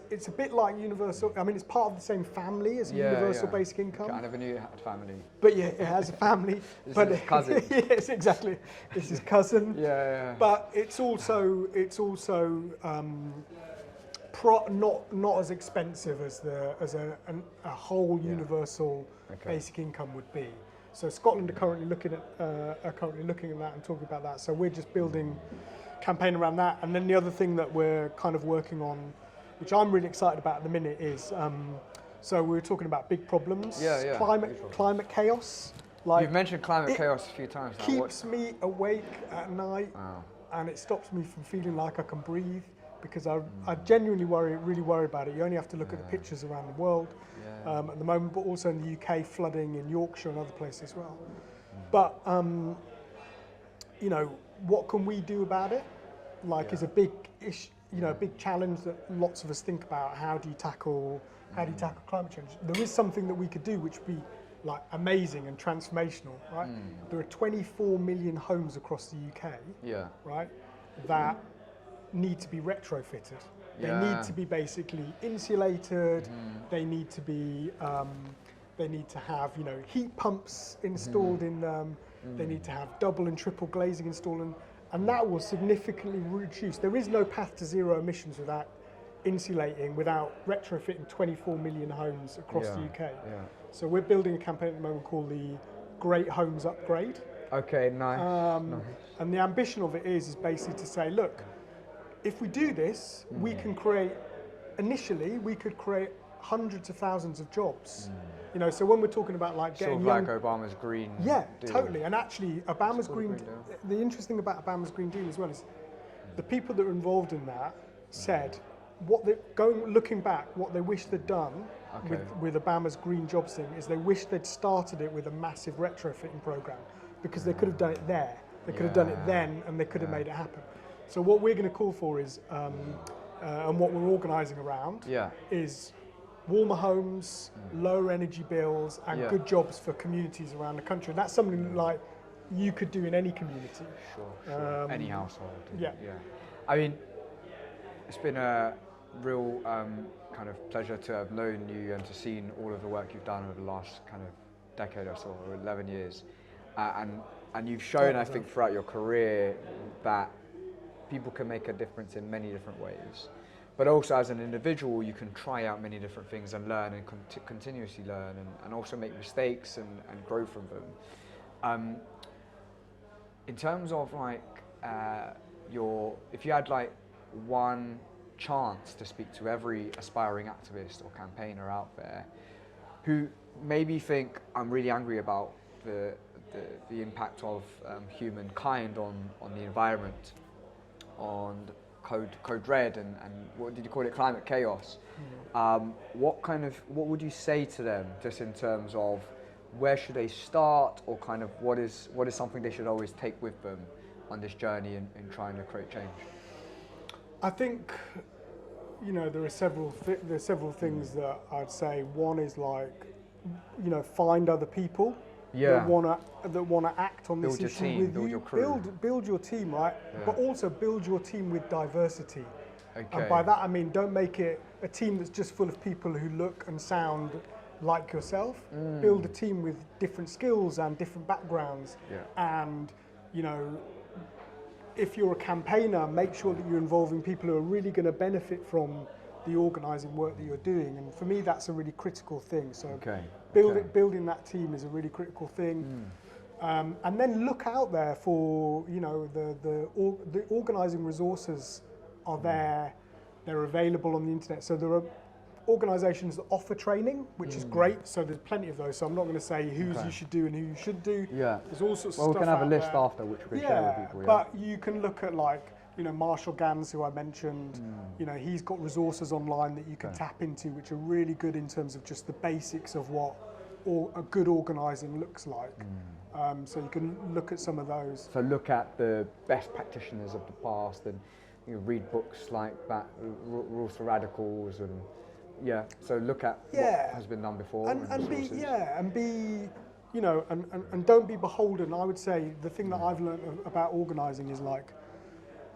it's a bit like universal. I mean, it's part of the same family as universal basic income. I never knew it had a family. But yeah, it has a family. This is his cousin. Yes, exactly. It's his cousin. Yeah. But it's also not as expensive as a whole universal basic income would be. So Scotland are currently looking at that and talking about that. So we're just building a campaign around that. And then the other thing that we're kind of working on, which I'm really excited about at the minute, is so we were talking about big problems. Climate chaos. Like, you've mentioned climate chaos a few times now. Keeps me awake at night, and it stops me from feeling like I can breathe, because I genuinely really worry about it. You only have to look at the pictures around the world at the moment, but also in the UK, flooding in Yorkshire and other places as well. But you know, what can we do about it? Like, is a big issue, a big challenge that lots of us think about. How do you tackle climate change? There is something that we could do which would be like amazing and transformational, right? There are 24 million homes across the UK, right, that need to be retrofitted. They need to be basically insulated. They need to be. They need to have heat pumps installed in them. They need to have double and triple glazing installed, and that will significantly reduce. There is no path to zero emissions without insulating, without retrofitting 24 million homes across the UK. So we're building a campaign at the moment called the Great Homes Upgrade. Okay, nice. And the ambition of it is basically to say, look, if we do this, we can create, initially, we could create hundreds of thousands of jobs. So when we're talking about like getting sort of like Obama's Green Deal. Totally. And actually, Obama's Green Deal, the interesting about Obama's Green Deal as well is the people that are involved in that said, looking back, what they wish they'd done with Obama's Green Jobs thing is they wish they'd started it with a massive retrofitting program, because they could have done it there. They could have done it then, and they could have made it happen. So what we're going to call for is, and what we're organising around, is warmer homes, lower energy bills, and good jobs for communities around the country. And that's something like you could do in any community. Sure. Any household. Yeah. I mean, it's been a real kind of pleasure to have known you and to seen all of the work you've done over the last kind of decade or so, or 11 years. And you've shown, I think, throughout your career that people can make a difference in many different ways. But also as an individual, you can try out many different things and learn and continuously learn and also make mistakes and grow from them. In terms of like if you had like one chance to speak to every aspiring activist or campaigner out there who maybe think, I'm really angry about the impact of humankind on the environment, on code red and what did you call it, climate chaos. What would you say to them, just in terms of where should they start, or kind of what is something they should always take with them on this journey in trying to create change? I think there are several things that I'd say. One is like find other people that want to act on this issue with you. Build your crew. Build your team, right? But also build your team with diversity. Okay. And by that I mean, don't make it a team that's just full of people who look and sound like yourself. Build a team with different skills and different backgrounds. And if you're a campaigner, make sure that you're involving people who are really going to benefit from the organising work that you're doing. And for me, that's a really critical thing. So building that team is a really critical thing. And then look out there for, the organising resources are there. They're available on the internet. So there are organisations that offer training, which is great. So there's plenty of those. So I'm not going to say whose you should do and who you should do. There's all sorts of stuff. We can have a list there after which we can share with people. But you can look at like, Marshall Gans, who I mentioned, he's got resources online that you can tap into, which are really good in terms of just the basics of what a good organising looks like. So you can look at some of those. So look at the best practitioners of the past and you read books like Rules for Radicals, and so look at what has been done before and be you know, and don't be beholden. I would say the thing that I've learned about organising is like,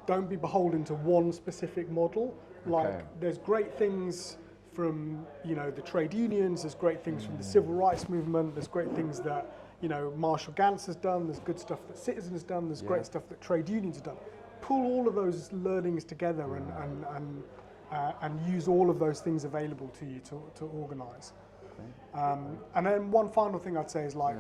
don't be beholden to one specific model. Like, there's great things from, you know, the trade unions, there's great things from the civil rights movement, there's great things that, you know, Marshall Gantz has done, there's good stuff that Citizen has done, there's great stuff that trade unions have done. Pull all of those learnings together and use all of those things available to you to organise. And then one final thing I'd say is like,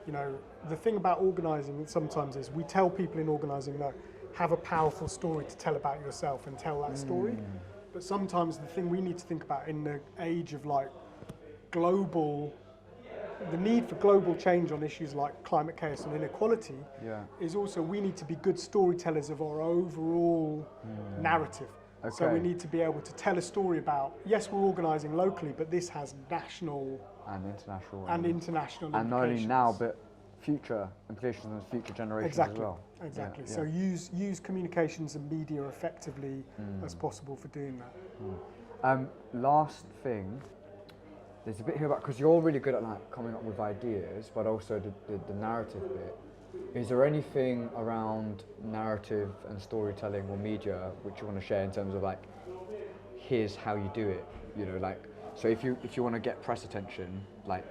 you know, the thing about organising sometimes is we tell people in organising that have a powerful story to tell about yourself and tell that story. But sometimes the thing we need to think about in the age of like the need for global change on issues like climate chaos and inequality is also we need to be good storytellers of our overall narrative. So we need to be able to tell a story about, yes, we're organising locally, but this has national and international implications. And not only now, but future implications on future generations as well. Exactly. So use communications and media effectively as possible for doing that. Last thing, there's a bit here about, because you're really good at like coming up with ideas, but also the narrative bit. Is there anything around narrative and storytelling or media which you want to share in terms of like, here's how you do it? You know, like, so if you want to get press attention, like,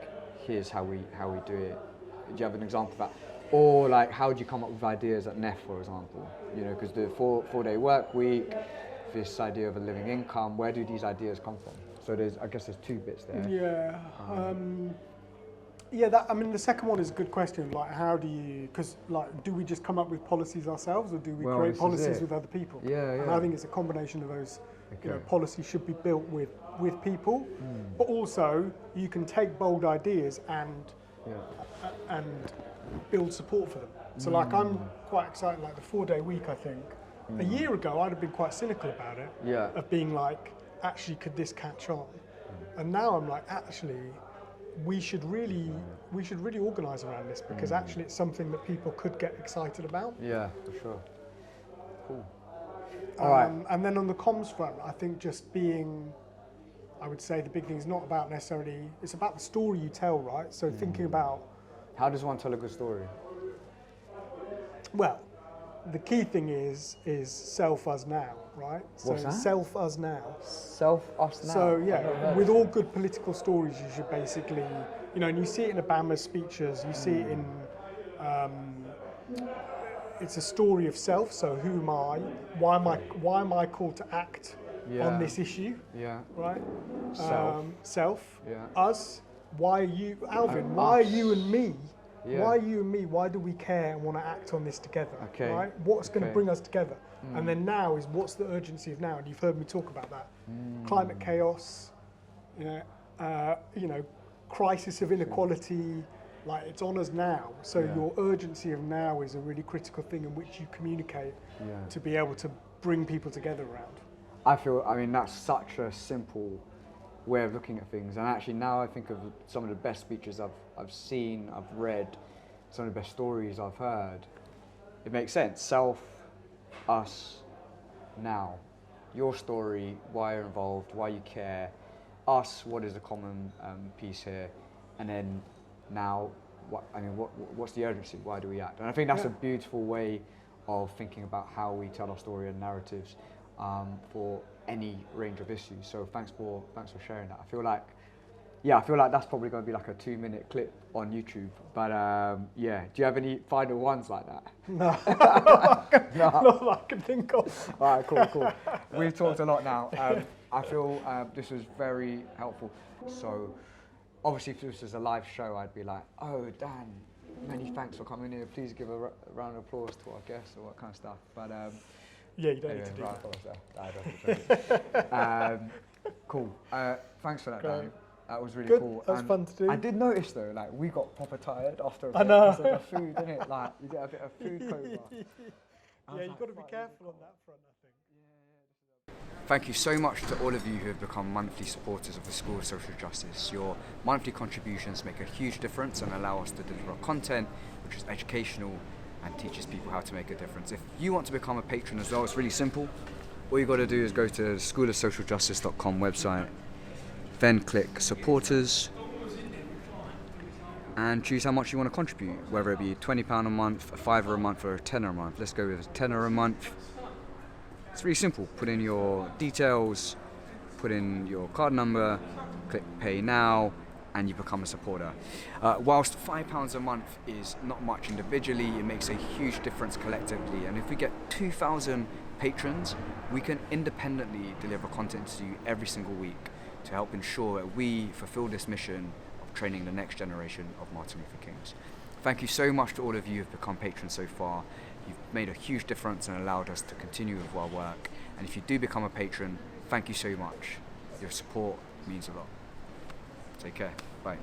here's how we do it. Do you have an example of that? Or like, how do you come up with ideas at NEF, for example? You know, because the four-day work week, this idea of a living income, where do these ideas come from? So I guess there's two bits there. I mean, the second one is a good question. Like, how do you, because like, do we just come up with policies ourselves, or do we create policies with other people? And I think it's a combination of those. You know, policy should be built with people, but also you can take bold ideas and build support for them. So like, I'm quite excited, like the 4-day week, I think. A year ago, I'd have been quite cynical about it, of being like, actually, could this catch on? And now I'm like, actually, we should really organise around this, because actually it's something that people could get excited about. Yeah, for sure. Cool. All right. And then on the comms front, I think just being, I would say the big thing is not about necessarily, it's about the story you tell, right? So thinking about... How does one tell a good story? Well, the key thing is self us now, right? What's that? Self us now. Self us now. So with all good political stories, you should basically, you know, and you see it in Obama's speeches, you see it in, it's a story of self. So who am I? Why am I called to act on this issue? Yeah. Right. Self. Yeah. Us. Why are you, Alvin? Why are you and me? Yeah. Why are you and me? Why do we care and want to act on this together? Okay. Right? What's going to bring us together? And then now is, what's the urgency of now? And you've heard me talk about that. Climate chaos, you know, crisis of inequality, like, it's on us now. So your urgency of now is a really critical thing in which you communicate to be able to bring people together around. I mean, that's such a simple way of looking at things. And actually now I think of some of the best speeches I've seen, I've read, some of the best stories I've heard. It makes sense. Self, us, now. Your story, why you're involved, why you care. Us, what is the common piece here? And then now, what's the urgency? Why do we act? And I think that's a beautiful way of thinking about how we tell our story and narratives for any range of issues. So thanks for sharing that. I feel like that's probably going to be like a 2-minute clip on YouTube. But do you have any final ones like that? No, not that I can think of. All right, cool. We've talked a lot now. I feel this was very helpful. So obviously, if this was a live show, I'd be like, oh, Dan, many thanks for coming here. Please give a round of applause to our guests or what kind of stuff. But yeah, you don't need to do that. Cool. Thanks for that, Dan. That was really cool. That was fun to do. I did notice though, like, we got proper tired after a bit. I know. Because of the food, innit? Like, you get a bit of food coma. Yeah, you've got to be careful on that front, I think. Thank you so much to all of you who have become monthly supporters of the School of Social Justice. Your monthly contributions make a huge difference and allow us to deliver content which is educational and teaches people how to make a difference. If you want to become a patron as well, it's really simple. All you got to do is go to schoolofsocialjustice.com website, then click supporters, and choose how much you want to contribute, whether it be £20 a month, a £5 a month, or a £10 a month. Let's go with a £10 a month. It's really simple. Put in your details, put in your card number, click pay now, and you become a supporter. Whilst £5 a month is not much individually, it makes a huge difference collectively. And if we get 2,000 patrons, we can independently deliver content to you every single week to help ensure that we fulfill this mission of training the next generation of Martin Luther Kings. Thank you so much to all of you who've become patrons so far. You've made a huge difference and allowed us to continue with our work. And if you do become a patron, thank you so much. Your support means a lot. Take care. Bye.